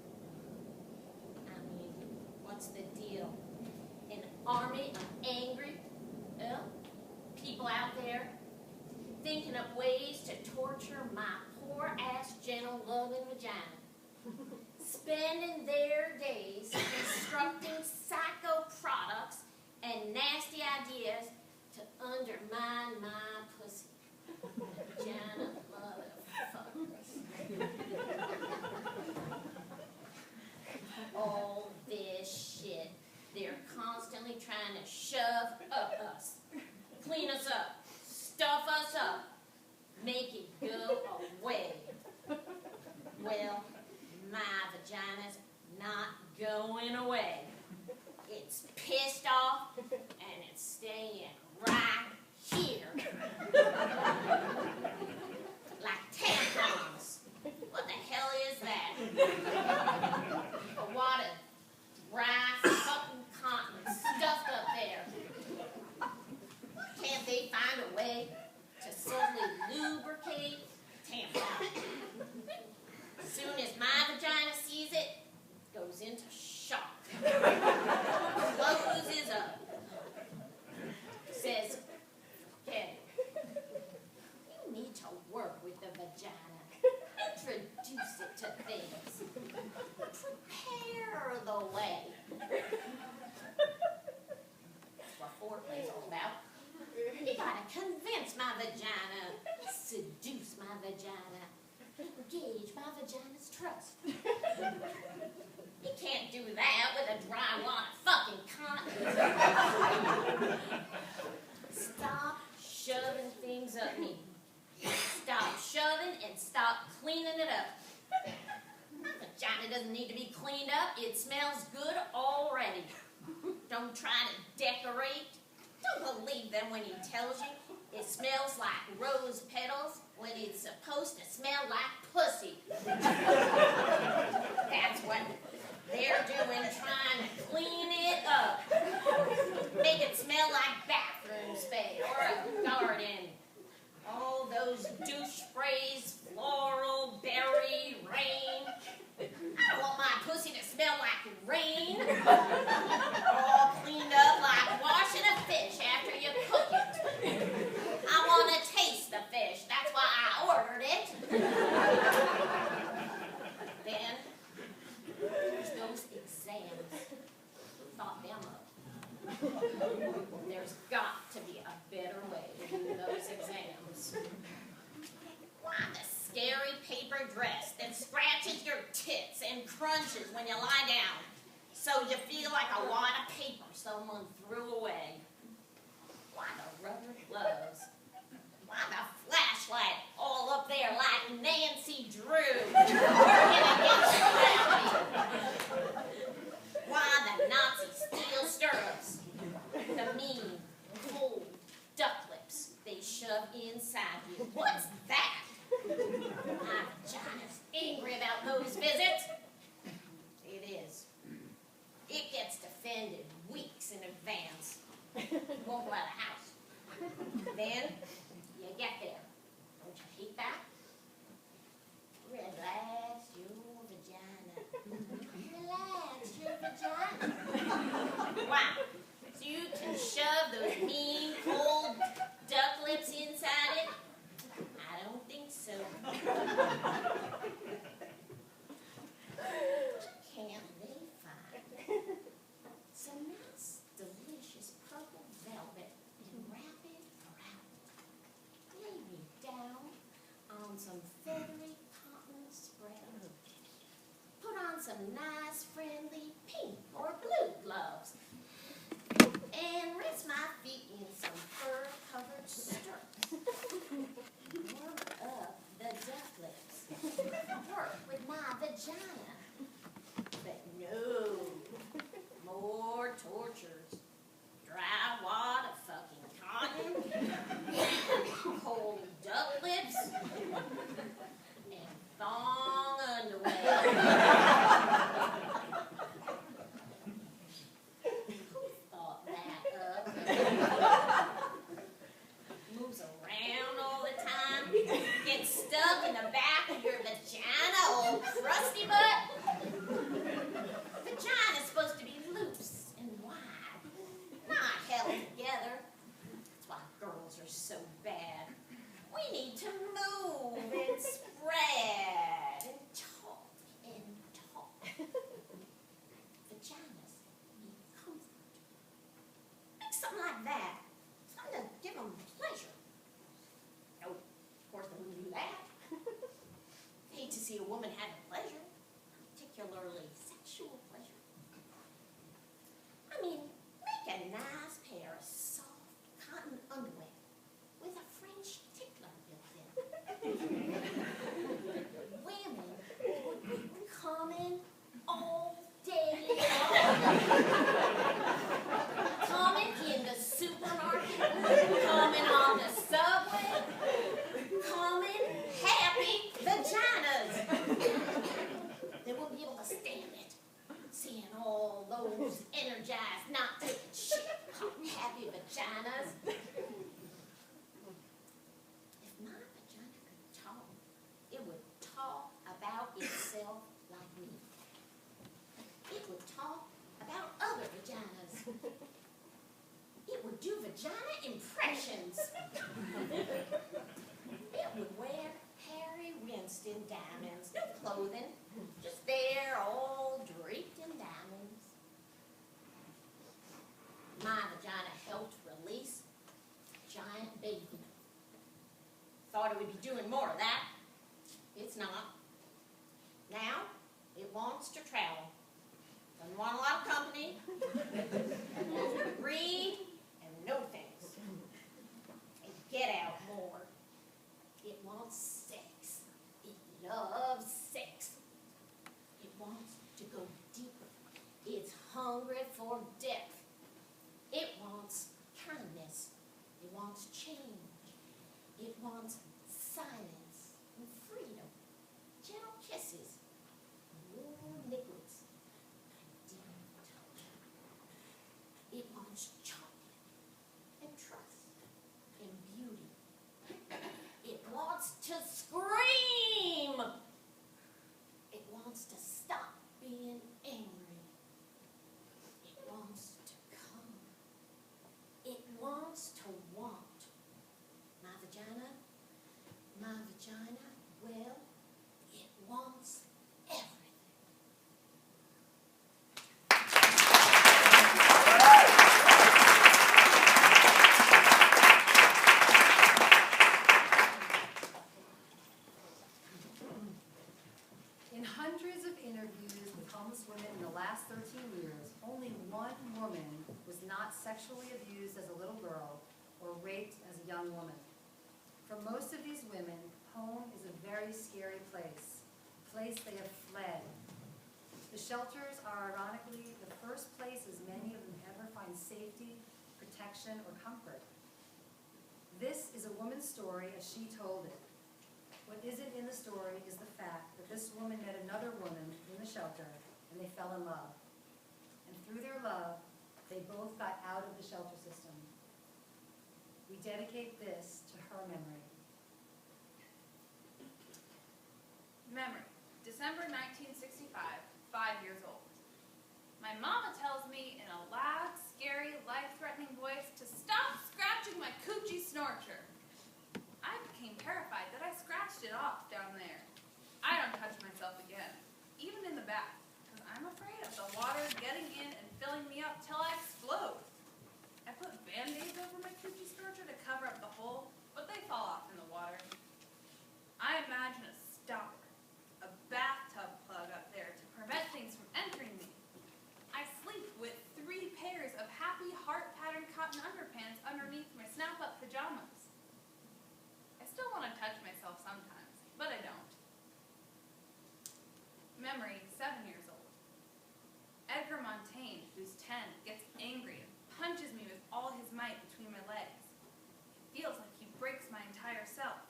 S5: I mean, what's the deal? An army of angry people out there thinking of ways to torture my poor ass, gentle, loving vagina. Spending their days constructing psycho products and nasty ideas to undermine my pussy. Vagina motherfuckers. All this shit they're constantly trying to shove up us, clean us up, stuff us up, make it go away. Well, my vagina's not going away. It's pissed off, and it's staying right here. Like tampons. What the hell is that? A wad of dry fucking cotton stuffed up there. Can't they find a way to subtly lubricate tampons? As soon as my vagina sees it, it goes into shock. Closes up. Says, okay, you need to work with the vagina. Introduce it to things. Prepare the way. That's what foreplay's all about. You gotta convince my vagina, seduce my vagina, engage my vagina's trust. You can't do that with a dry wad of fucking cotton. Stop shoving things up me. Stop shoving and stop cleaning it up. My vagina doesn't need to be cleaned up. It smells good already. Don't try to decorate. Don't believe them when he tells you it smells like rose petals when it's supposed to smell like pussy. That's what they're doing, trying to clean it up. Make it smell like bathroom space or a garden. All those douche sprays, floral, berry, rain. I don't want my pussy to smell like rain. All cleaned up like washing a fish after you cook it. I want to taste the fish. That's why I ordered it. Then, there's those exams. Who thought them up? There's got to be a better way to do those exams. Why the scary paper dress that scratches your tits and crunches when you lie down so you feel like a wad of paper someone threw away? Why the rubber gloves? Why the flash inside you. What's that? My vagina's angry about those visits. It is. It gets defended weeks in advance. Won't go out of the house. Then you get there. Don't you hate that? Relax your vagina. Relax your vagina. Wow. So you can shove those mean, cold duck lips inside it? I don't think so. Can't they find some nice, delicious purple velvet and wrap it around? Lay me down on some feathery cotton spread. Put on some nice, friendly pink or blue gloves. And rest my feet in some fur-covered stirrups. Warm up the duck lips. Work with my vagina. But no, more tortures. Dry water fucking cotton, cold duck lips, and thong underwear. Who thought that up? Moves around all the time, gets stuck in the back of your vagina, old crusty butt. Vagina's supposed to be loose and wide, not held together. That's why girls are so bad. We need to move and spread and talk and talk. Vaginas need comfort. Make something like that. Something to give them pleasure. No, of course they wouldn't do that. Hate to see a woman having pleasure, particularly sexual pleasure. I mean, make a nice pair of soft cotton underwear with a French tickler built in. Women would be coming all day long. Coming in the supermarket, coming on the subway, coming happy vaginas. They won't be able to stand it, seeing all those energized, not taking shit, hot, happy vaginas. If my vagina could talk, it would talk about itself like me. It would talk about other vaginas. It would do vagina impressions. It would wear Harry Winston diamonds, no clothing, just there, all draped in diamonds. My vagina helped release a giant baby. Thought it would be doing more of that. It's not. Now, it wants to travel. Doesn't want a lot of company. Wants to read and know things. And get out more. It wants sex. It loves sex. It wants to go deeper. It's hungry for depth. It wants kindness. It wants change. It wants silence and freedom. Gentle kisses. Warm liquids. A deep touch. It wants chocolate and trust and beauty. It wants to scream. It wants to stop being angry. It wants to come. It wants to want. My vagina, well, it wants everything.
S4: In hundreds of interviews with homeless women in the last 13 years, only one woman was not sexually abused as a little girl or raped as a young woman. For most of these women, home is a very scary place, a place they have fled. The shelters are ironically the first places many of them ever find safety, protection, or comfort. This is a woman's story as she told it. What isn't in the story is the fact that this woman met another woman in the shelter and they fell in love. And through their love, they both got out of the shelter system. We dedicate this to her memory.
S6: Memory, December 1965, 5 years old. My mama tells me in a loud, scary, life-threatening voice to stop scratching my coochie snorcher. I became terrified that I scratched it off down there. I don't touch myself again, even in the bath, because I'm afraid of the water getting in and filling me up till I explode. I put Band-Aids over my coochie snorcher to cover up the hole, but they fall off in the water. I imagine a stopper, a bathtub plug up there to prevent things from entering me. I sleep with 3 pairs of happy heart-patterned cotton underpants underneath my snap-up pajamas. I still want to touch myself sometimes, but I don't. Memory, 7 years old. Edgar Montaigne, who's 10, gets angry and punches me with all his might between my legs. It feels like he breaks my entire self.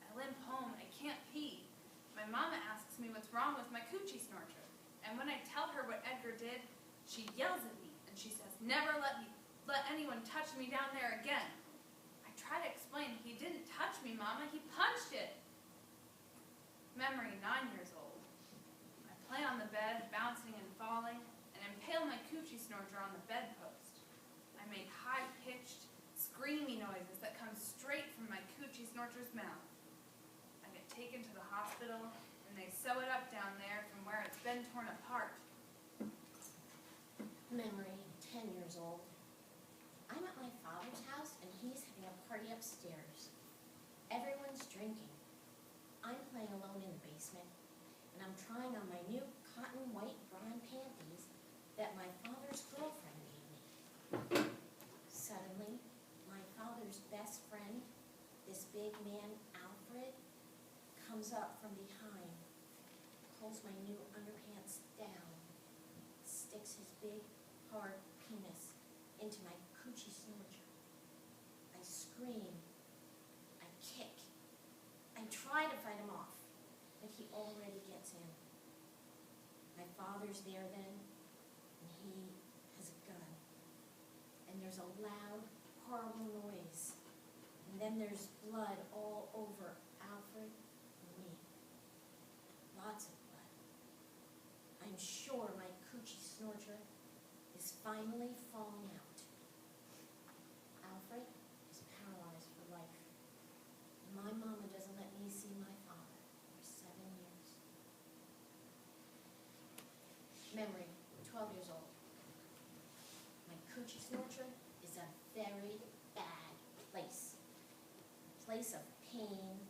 S6: I limp home, I can't pee. My mama asks me what's wrong with my coochie snorcher, and when I tell her what Edgar did, she yells at me and she says, "Never let anyone touch me down there again." I try to explain, "He didn't touch me, Mama, he punched it." Memory, 9 years old. I play on the bed, bouncing and falling, and impale my coochie snorcher on the bedpost. I make high-pitched, screamy noises that come straight from my coochie snorcher's mouth. I get taken to the hospital, and they sew it up down there from where it's been torn apart.
S5: Memory, 10 years old. I'm at my father's house and he's having a party upstairs. Everyone's drinking. I'm playing alone in the basement and I'm trying on my new cotton white bra and panties that my father's girlfriend gave me. Suddenly, my father's best friend, this big man Alfred, comes up from behind, pulls my new underpants down, sticks his big, hard penis into my coochie snorcher. I scream. I kick. I try to fight him off, but he already gets in. My father's there then, and he has a gun. And there's a loud, horrible noise. And then there's blood all over Alfred and me. Lots of blood. I'm sure my coochie snorcher is finally falling out. Alfred is paralyzed for life. And my mama doesn't let me see my father for 7 years. Memory, 12 years old. My coochie snorcher is a very bad place. A place of pain,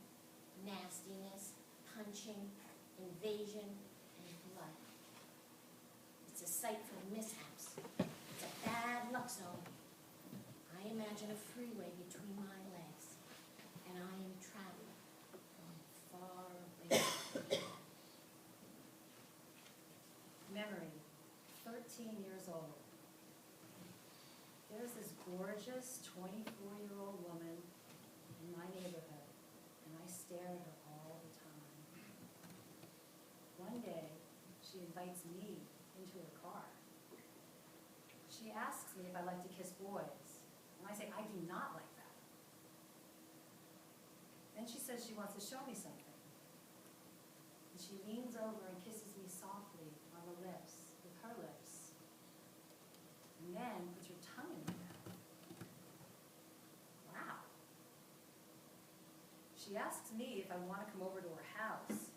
S5: nastiness, punching, invasion, and blood. It's a site for mishaps. It's a bad luck zone. I imagine a freeway between my legs, and I am traveling going far away.
S4: Memory, 13 years old. There's this gorgeous 24-year-old woman in my neighborhood, and I stare at her all the time. One day, she invites me into her car. She asks me if I like to kiss boys, and I say, I do not like that. Then she says she wants to show me something. And she leans over and kisses me softly on the lips, with her lips. And then puts her tongue in my mouth. Wow. She asks me if I want to come over to her house.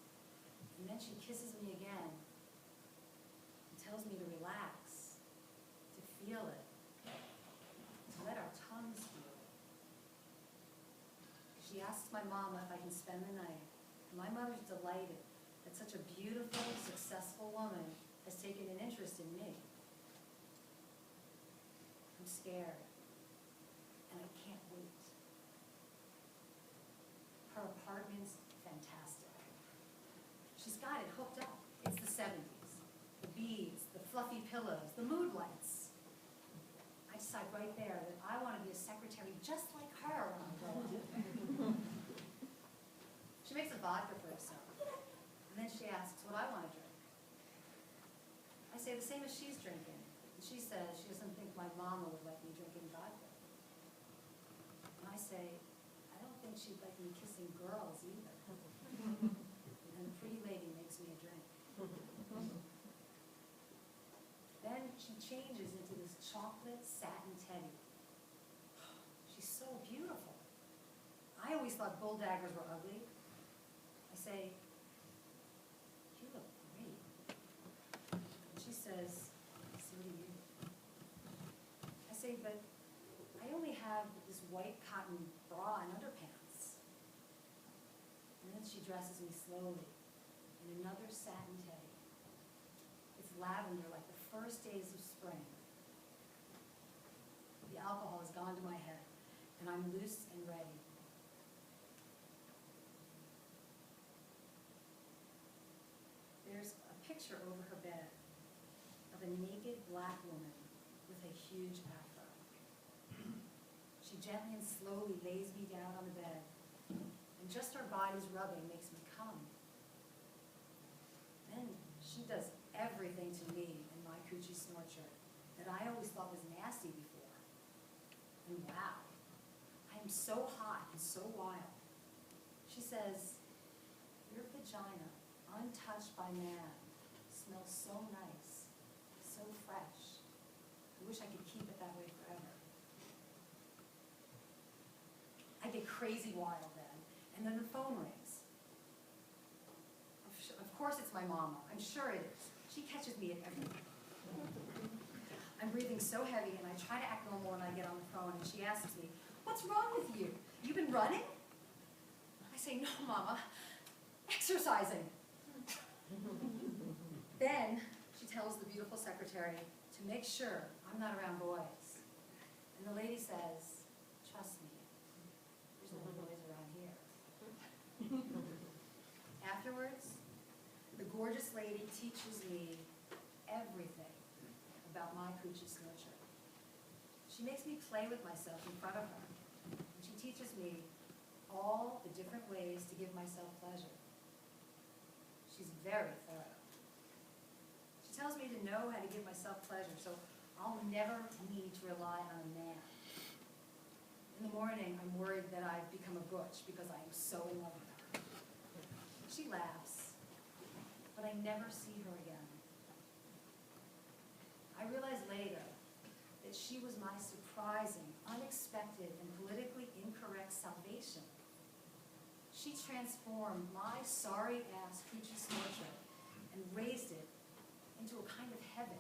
S4: And then she kisses me again and tells me to relax, to feel it, to let our tongues feel it. She asks my mama if I can spend the night. And my mother's delighted that such a beautiful, successful woman has taken an interest in me. I'm scared, and I can't wait. Her apartment's fantastic. She's got it hooked up. It's the 70s. The beads, the fluffy pillows, the mood lights. I decide right there that I want to be a secretary just like her when I'm vodka for herself. And then she asks what I want to drink. I say the same as she's drinking. And she says she doesn't think my mama would like me drinking vodka. And I say, I don't think she'd like me kissing girls either. And the pretty lady makes me a drink. Then she changes into this chocolate satin teddy. She's so beautiful. I always thought bull daggers were ugly. I say, you look great. And she says, so do you. I say, but I only have this white cotton bra and underpants. And then she dresses me slowly in another satin teddy. It's lavender like the first days of spring. The alcohol has gone to my head, and I'm loose and ready. There's a picture over her bed of a naked black woman with a huge afro. She gently and slowly lays me down on the bed, and just our bodies rubbing makes me come. Then she does everything to me in my coochie snorcher that I always thought was nasty before. And wow, I am so hot and so wild. She says, your vagina, untouched by man, smells so nice, so fresh. I wish I could keep it that way forever. I get crazy wild then, and then the phone rings. Of course it's my mama, I'm sure it is. She catches me at everything. I'm breathing so heavy, and I try to act normal when I get on the phone, and she asks me, what's wrong with you? You been running? I say, no, Mama, exercising. Then she tells the beautiful secretary to make sure I'm not around boys. And the lady says, trust me, there's no boys around here. Afterwards, the gorgeous lady teaches me everything about my coochie snurcher. She makes me play with myself in front of her. And she teaches me all the different ways to give myself pleasure. She's very thorough. She tells me to know how to give myself pleasure, so I'll never need to rely on a man. In the morning, I'm worried that I've become a butch because I am so in love with her. She laughs, but I never see her again. I realized later that she was my surprising, unexpected, and politically incorrect salvation. She transformed my sorry-ass coochie snorcher and raised it into a kind of heaven.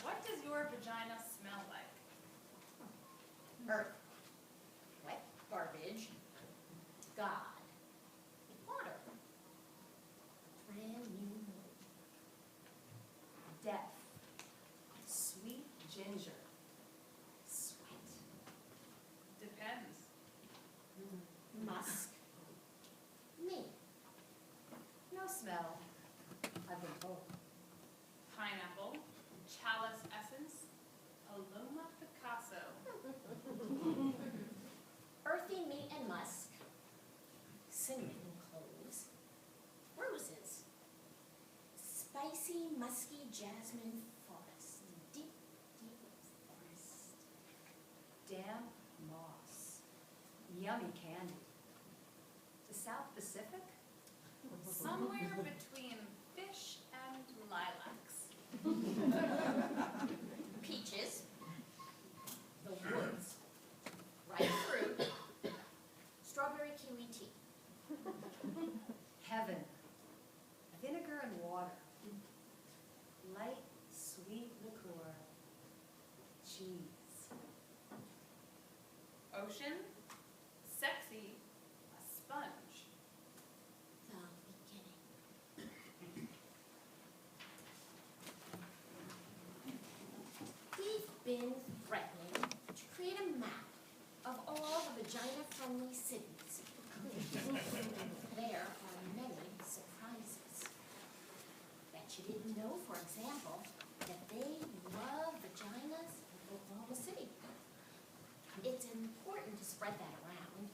S6: What does your vagina smell like?
S5: Earth, wet garbage, God, water, brand new moon,
S4: Death, sweet ginger, sweat.
S6: Depends.
S5: musk, me.
S4: No smell, I've been told.
S6: Pineapple, chalice essence, aroma Picasso.
S5: Earthy meat and musk, cinnamon cloves, roses, spicy, musky jasmine forest, deep, deep forest.
S4: Damp moss, yummy candy. The South Pacific?
S6: Somewhere between fish and lilacs.
S5: Peaches, the woods, ripe fruit, strawberry kiwi tea.
S4: Heaven, vinegar and water, light, sweet liqueur, cheese.
S6: Ocean, sexy, a sponge.
S5: The beginning. We've been threatening to create a map of all the vagina-friendly cities. There are many surprises. example, that they love vaginas in Oklahoma City. It's important to spread that around,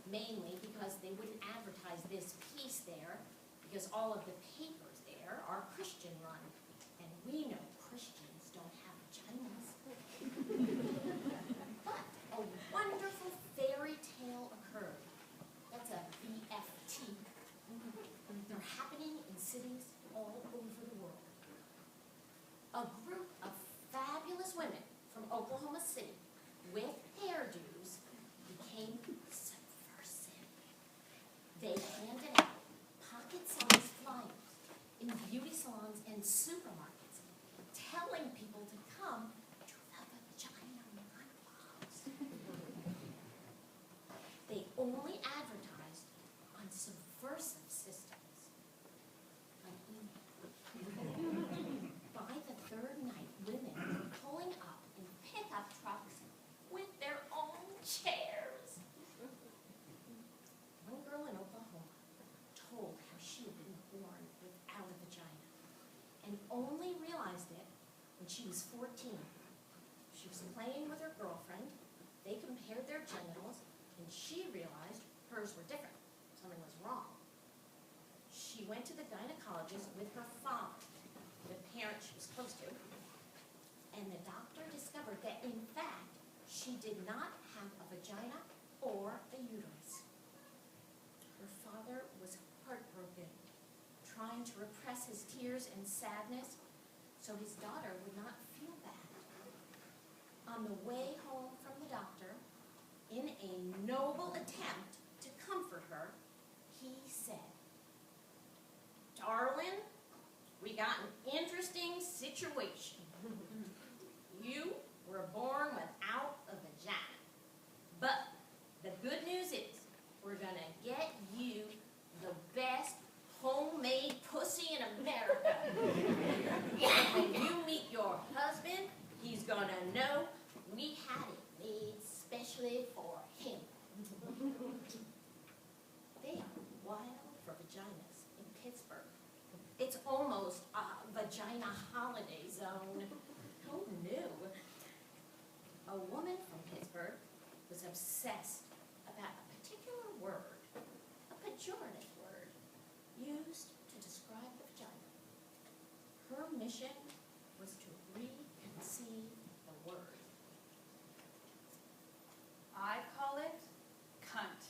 S5: mainly because they wouldn't advertise this piece there, because all of the papers there are Christian run, and we know Christians don't have vaginas. But a wonderful fairy tale occurred. That's a VFT. They're happening in cities all over the world. A group of fabulous women from Oklahoma City with hairdos became subversive. They handed out pocket-sized flyers in beauty salons and supermarkets, telling people to come to the Vagina Monologues. They only advertised on subversive systems, like email. By the third night, women were pulling up in pickup trucks with their own chairs. One girl in Oklahoma told how she had been born without a vagina and only realized it when she was 14. She was playing with her girlfriend. They compared their genitals, and she realized hers were different. Something was wrong. She went to the gynecologist with her father, the parent she was close to, and the doctor discovered that, in fact, she did not have a vagina or a uterus. Her father was heartbroken, trying to repress his tears and sadness so his daughter would not feel bad. On the way home from the doctor, in a noble attempt to comfort her, he said, "Darling, we got an interesting situation. You were born without a vagina. But the good news is we're going to get you the best homemade pussy in America. And when you meet your husband, he's going to know we had it made specially for him." They are wild for vaginas in Pittsburgh. It's almost a vagina holiday zone. Who knew? A woman from Pittsburgh was obsessed about a particular word, a pejorative word, used to describe the vagina. Her mission was to reconceive the word.
S6: I call it cunt.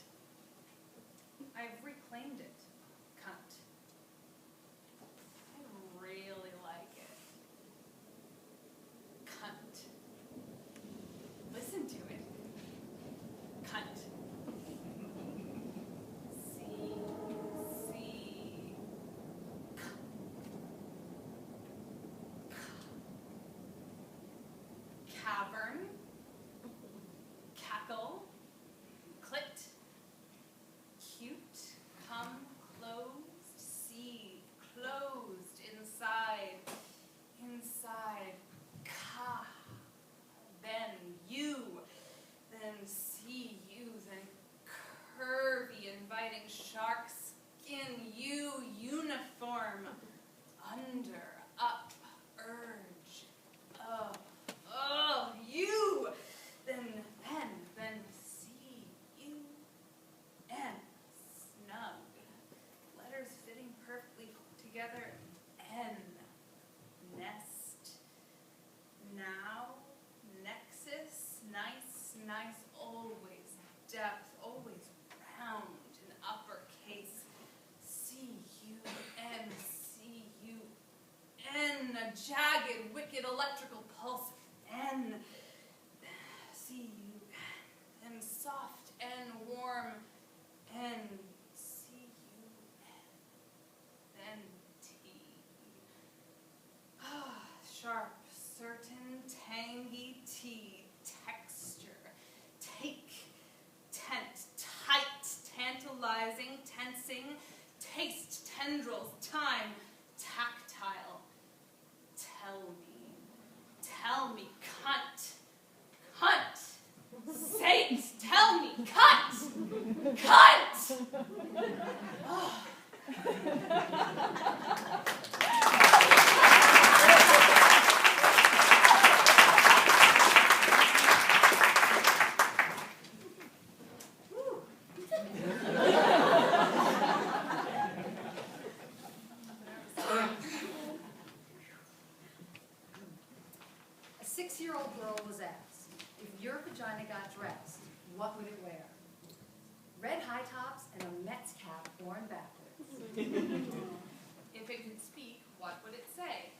S6: I've reclaimed it, cunt. I really like it. Cunt. Listen to it. Cunt. See. Cavern. Cackle. Clit. Cute. Come closed. See. Closed. Inside. Ka. Then you. Then see you. Then curvy, inviting shark skin. You. Uniform. Under. Up. Urge. You. Then see you. N. Snug. Letters fitting perfectly together. N. Nest. Now. Nexus. Nice. Always. Depth. Always round. In uppercase. C-U-N. C-U-N. A jagged, wicked electrical pulse. N. C-U-N. And soft and warm. N. C-U-N. Then T. Sharp, certain, tangy T. Texture. Take. Tent. Tight. Tantalizing. Tensing. Taste. Tendrils. Time. Tactile. Tell me, cunt. Cunt. Say it. Tell me, cunt. Cunt.
S4: girl was asked, if your vagina got dressed, what would it wear? Red high tops and a Mets cap worn backwards.
S6: If it could speak, what would it say?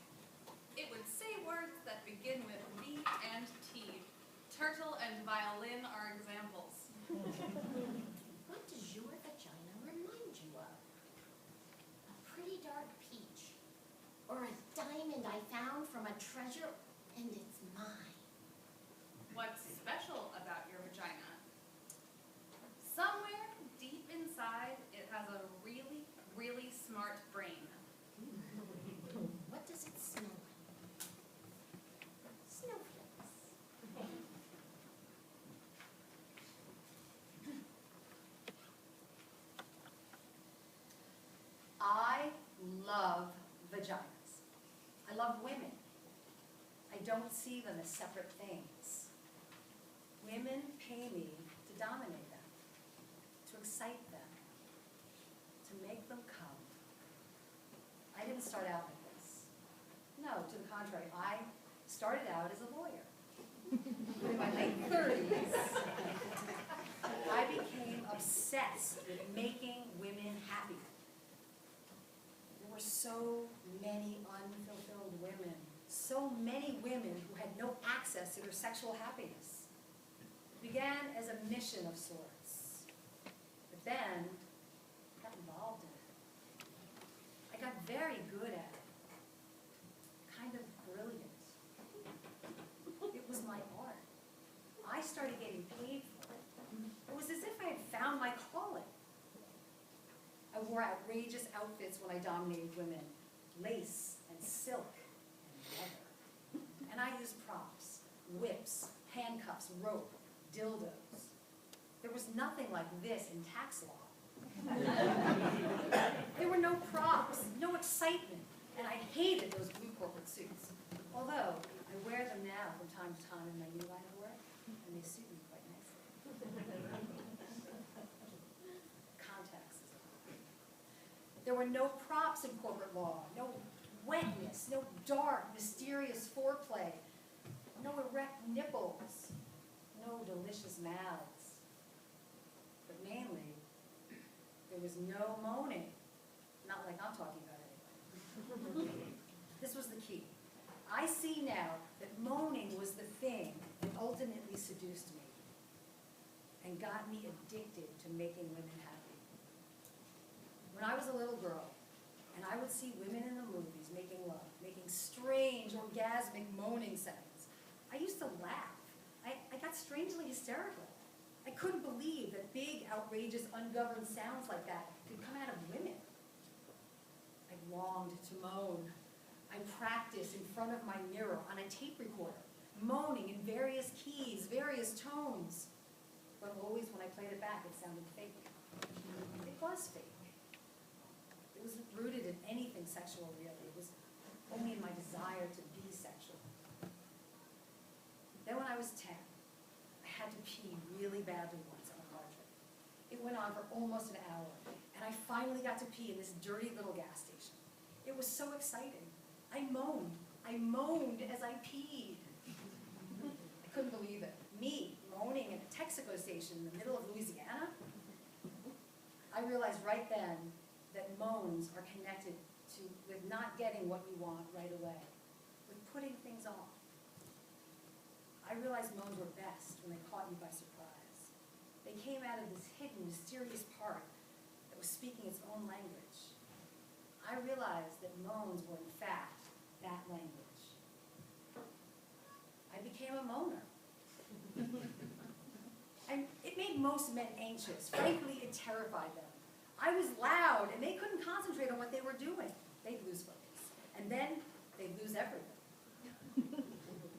S6: It would say words that begin with V and T. Turtle and violin are examples.
S5: What does your vagina remind you of? A pretty dark peach, or a diamond I found from a treasure and it's mine.
S6: What's special about your vagina? Somewhere deep inside, it has a really, really smart brain.
S5: What does it smell like? Snowflakes.
S4: I love vaginas. I love women. I don't see them as separate things. Women pay me to dominate them, to excite them, to make them come. I didn't start out like this. No, to the contrary, I started out as a lawyer. In my late 30s, I became obsessed with making women happy. There were so many unfulfilled women, so many women who had no access to their sexual happiness. It began as a mission of sorts, but then I got involved in it. I got very good at it, kind of brilliant. It was my art. I started getting paid for it. It was as if I had found my calling. I wore outrageous outfits when I dominated women, lace and silk and leather. And I used props, whips, handcuffs, rope, dildos. There was nothing like this in tax law. There were no props, no excitement, and I hated those blue corporate suits. Although, I wear them now from time to time in my new line of work, and they suit me quite nicely. Contacts is all. There were no props in corporate law, no wetness, no dark, mysterious foreplay, no erect nipples, no delicious mouths. But mainly, there was no moaning. Not like I'm talking about anyway. This was the key. I see now that moaning was the thing that ultimately seduced me and got me addicted to making women happy. When I was a little girl, and I would see women in the movies making love, making strange, orgasmic moaning sounds, I used to laugh. I got strangely hysterical. I couldn't believe that big, outrageous, ungoverned sounds like that could come out of women. I longed to moan. I practiced in front of my mirror on a tape recorder, moaning in various keys, various tones. But always when I played it back, it sounded fake. It was fake. It wasn't rooted in anything sexual, really. It was only in my desire to be sexual. Then when I was 10, I had to pee really badly once on a car trip. It went on for almost an hour, and I finally got to pee in this dirty little gas station. It was so exciting. I moaned as I peed. I couldn't believe it. Me, moaning at a Texaco station in the middle of Louisiana? I realized right then that moans are connected with not getting what you want right away, with putting things off. I realized moans were best when they caught you by surprise. They came out of this hidden, mysterious part that was speaking its own language. I realized that moans were in fact that language. I became a moaner. And it made most men anxious. Frankly, it terrified them. I was loud, and they couldn't concentrate on what they were doing. They'd lose focus. And then they'd lose everything.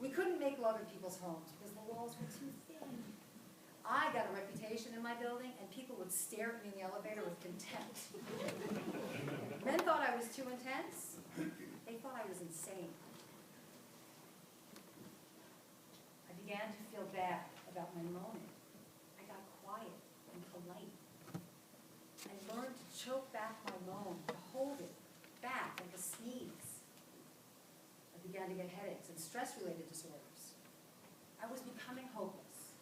S4: We couldn't make love in people's homes because the walls were too thin. I got a reputation in my building, and people would stare at me in the elevator with contempt. Men thought I was too intense. They thought I was insane. I began to feel bad about my moaning. I got quiet and polite. I learned to choke back my moan, to hold it back like a sneeze. I began to get headaches and stress-related disorders. I was becoming hopeless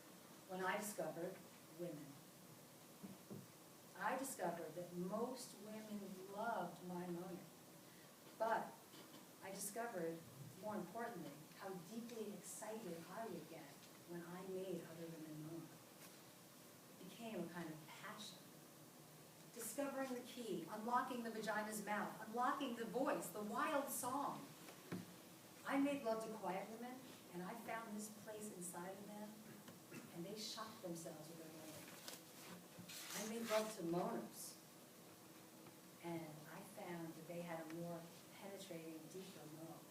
S4: when I discovered women. I discovered that most women loved my moaning. But I discovered, more importantly, how deeply excited I would get when I made other women moan. It became a kind of passion. Discovering the key, unlocking the vagina's mouth, unlocking the voice, the wild song. I made love to quiet women, and I found this place inside of them, and they shocked themselves with their moaning. I made love to moaners, and I found that they had a more penetrating, deeper moan.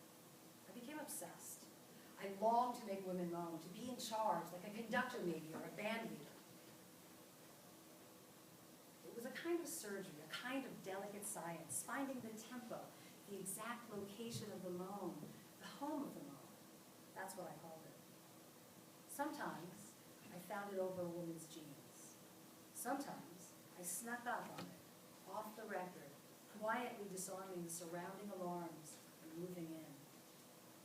S4: I became obsessed. I longed to make women moan, to be in charge, like a conductor maybe, or a band leader. It was a kind of surgery, a kind of delicate science, finding the tempo, the exact location of the moan, the home of the moan. That's what I called it. Sometimes I found it over a woman's jeans. Sometimes I snuck up on it, off the record, quietly disarming the surrounding alarms and moving in.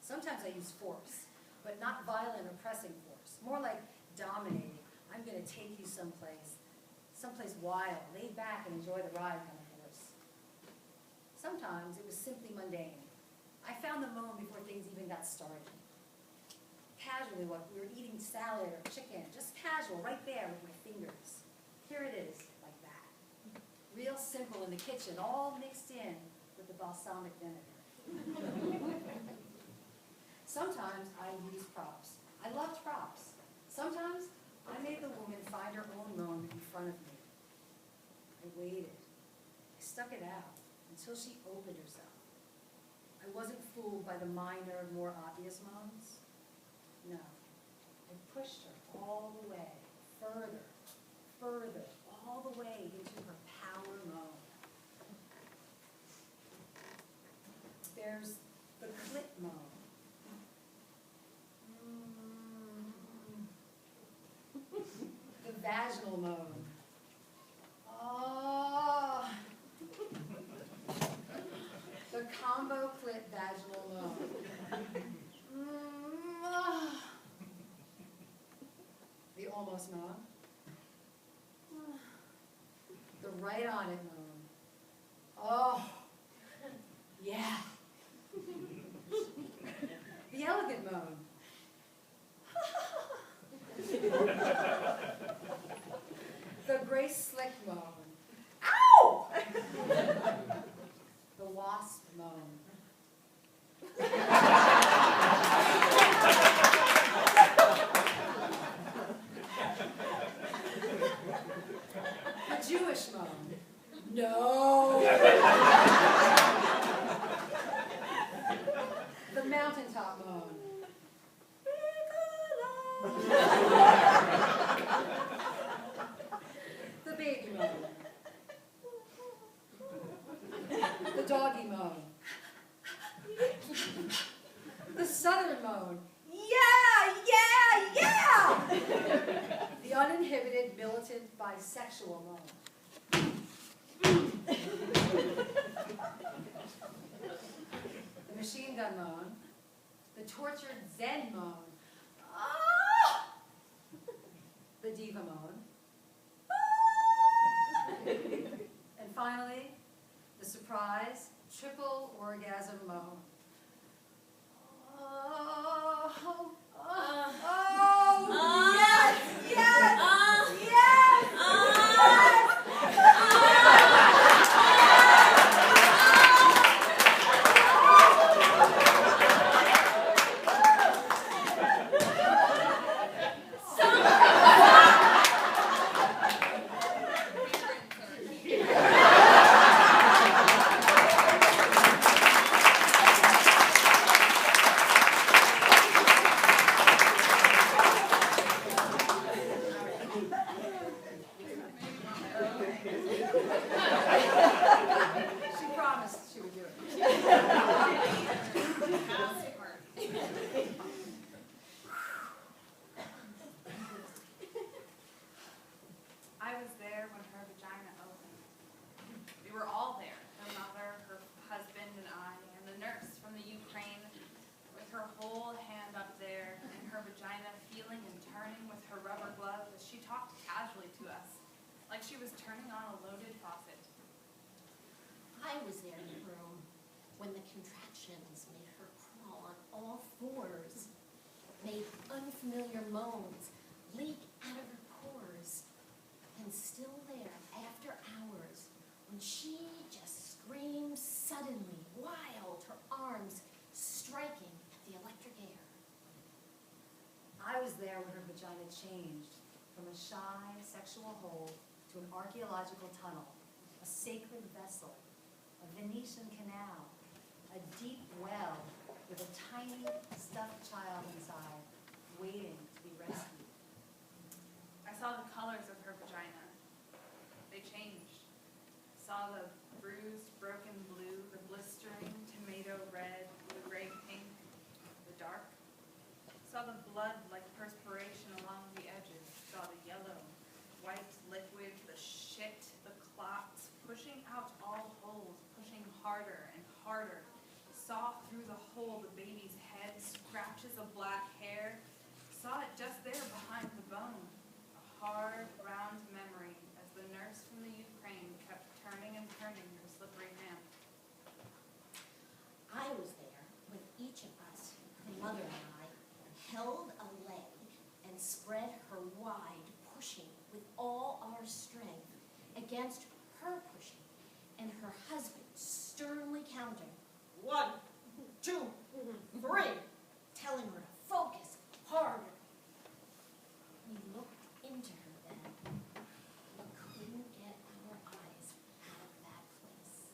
S4: Sometimes I used force, but not violent or pressing force, more like dominating. I'm going to take you someplace wild, laid back and enjoy the ride kind of force. Sometimes it was simply mundane. I found the moan before things even got started. Casually, like we were eating salad or chicken, just casual, right there with my fingers. Here it is, like that. Real simple in the kitchen, all mixed in with the balsamic vinegar. Sometimes I used props. I loved props. Sometimes I made the woman find her own moan in front of me. I waited. I stuck it out until she opened herself. I wasn't fooled by the minor, more obvious moans. No. I pushed her all the way, further, all the way into her power moan. There's the clit moan. The vaginal moan. Oh. The combo clit vaginal moan. The almost moan. The right on it moan. Oh, yeah. The elegant moan. The Grace Slick moan. Ow! The wasp moan. The Jewish moan. No. The mountaintop moan. The baby moan. The doggy moan. The southern moan. Yeah, yeah, yeah! The uninhibited, militant, bisexual moan. The machine gun moan. The tortured Zen moan. Ah! The diva moan. And finally, the surprise, triple orgasm moan. Oh, yes, yes, yes,
S5: there in the room when the contractions made her crawl on all fours, made unfamiliar moans leak out of her pores, and still there after hours when she just screamed suddenly, wild, her arms striking at the electric air.
S4: I was there when her vagina changed from a shy sexual hole to an archaeological tunnel, a sacred vessel, a Venetian canal, a deep well with a tiny stuffed child inside, waiting to be rescued.
S6: I saw the colors of her vagina. They changed. Saw the bruised, broken blue, the blistering tomato red, the gray pink, the dark. Saw the blood like perspiration along the edges. Saw the yellow, white liquid, the shit, the clots, pushing out all holes, pushing harder and harder. Saw through the hole the baby's head, scratches of black hair. Saw it just there behind the bone. A hard, round memory as the nurse from the Ukraine kept turning and turning her slippery hand.
S5: I was there when each of us, her mother and I, held a leg and spread her wide, pushing with all our strength against her pushing, and her husband sternly counting, 1, 2, 3, telling her to focus harder. We looked into her then. We couldn't get our eyes out of that place.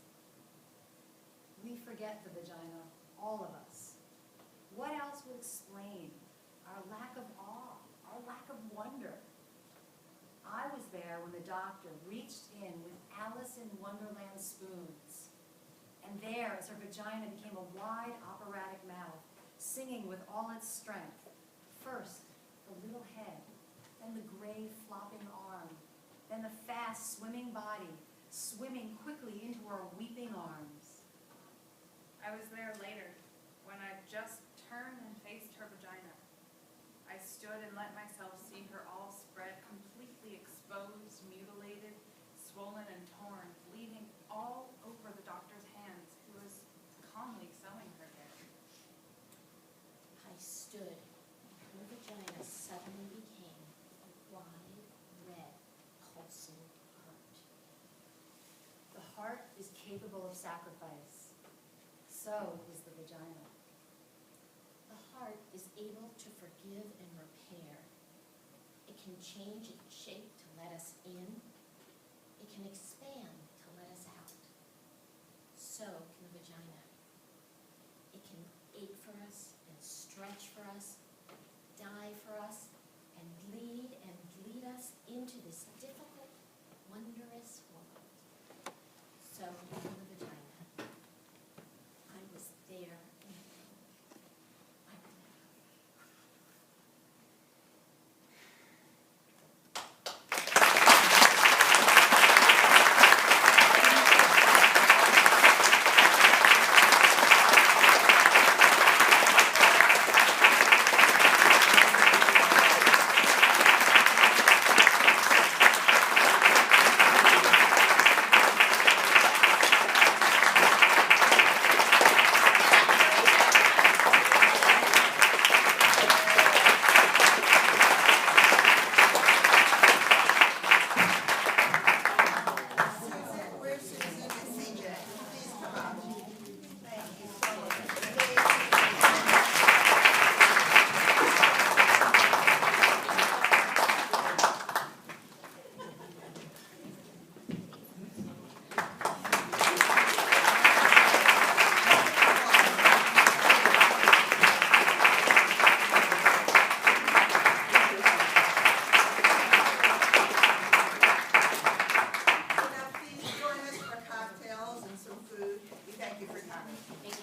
S4: We forget the vagina, all of us. What else would explain our lack of awe, our lack of wonder? I was there when the doctor reached in with Alice in Wonderland spoons. And there, as her vagina became a wide operatic mouth, singing with all its strength. First, the little head, then the gray flopping arm, then the fast swimming body, swimming quickly into her weeping arms.
S6: I was there later, when I just turned and faced her vagina. I stood and let myself see her all spread, completely exposed, mutilated, swollen and torn, bleeding all over the doctor's hands, who was calmly sewing her there.
S5: I stood, and her vagina suddenly became a wide, red, pulsing heart.
S4: The heart is capable of sacrifice. So is the vagina.
S5: The heart is able to forgive and repair. It can change its shape to let us in. It can expand to let us out. So can the vagina. It can ache for us and stretch for us, die for us, and lead us into this difficult, wondrous world. So can the vagina. I was there in the room. I remember.
S1: Susan, where's Susan and CJ? Please come up. Thank you so much. So now please join us for cocktails and some food. We thank you for coming.
S5: Thank you.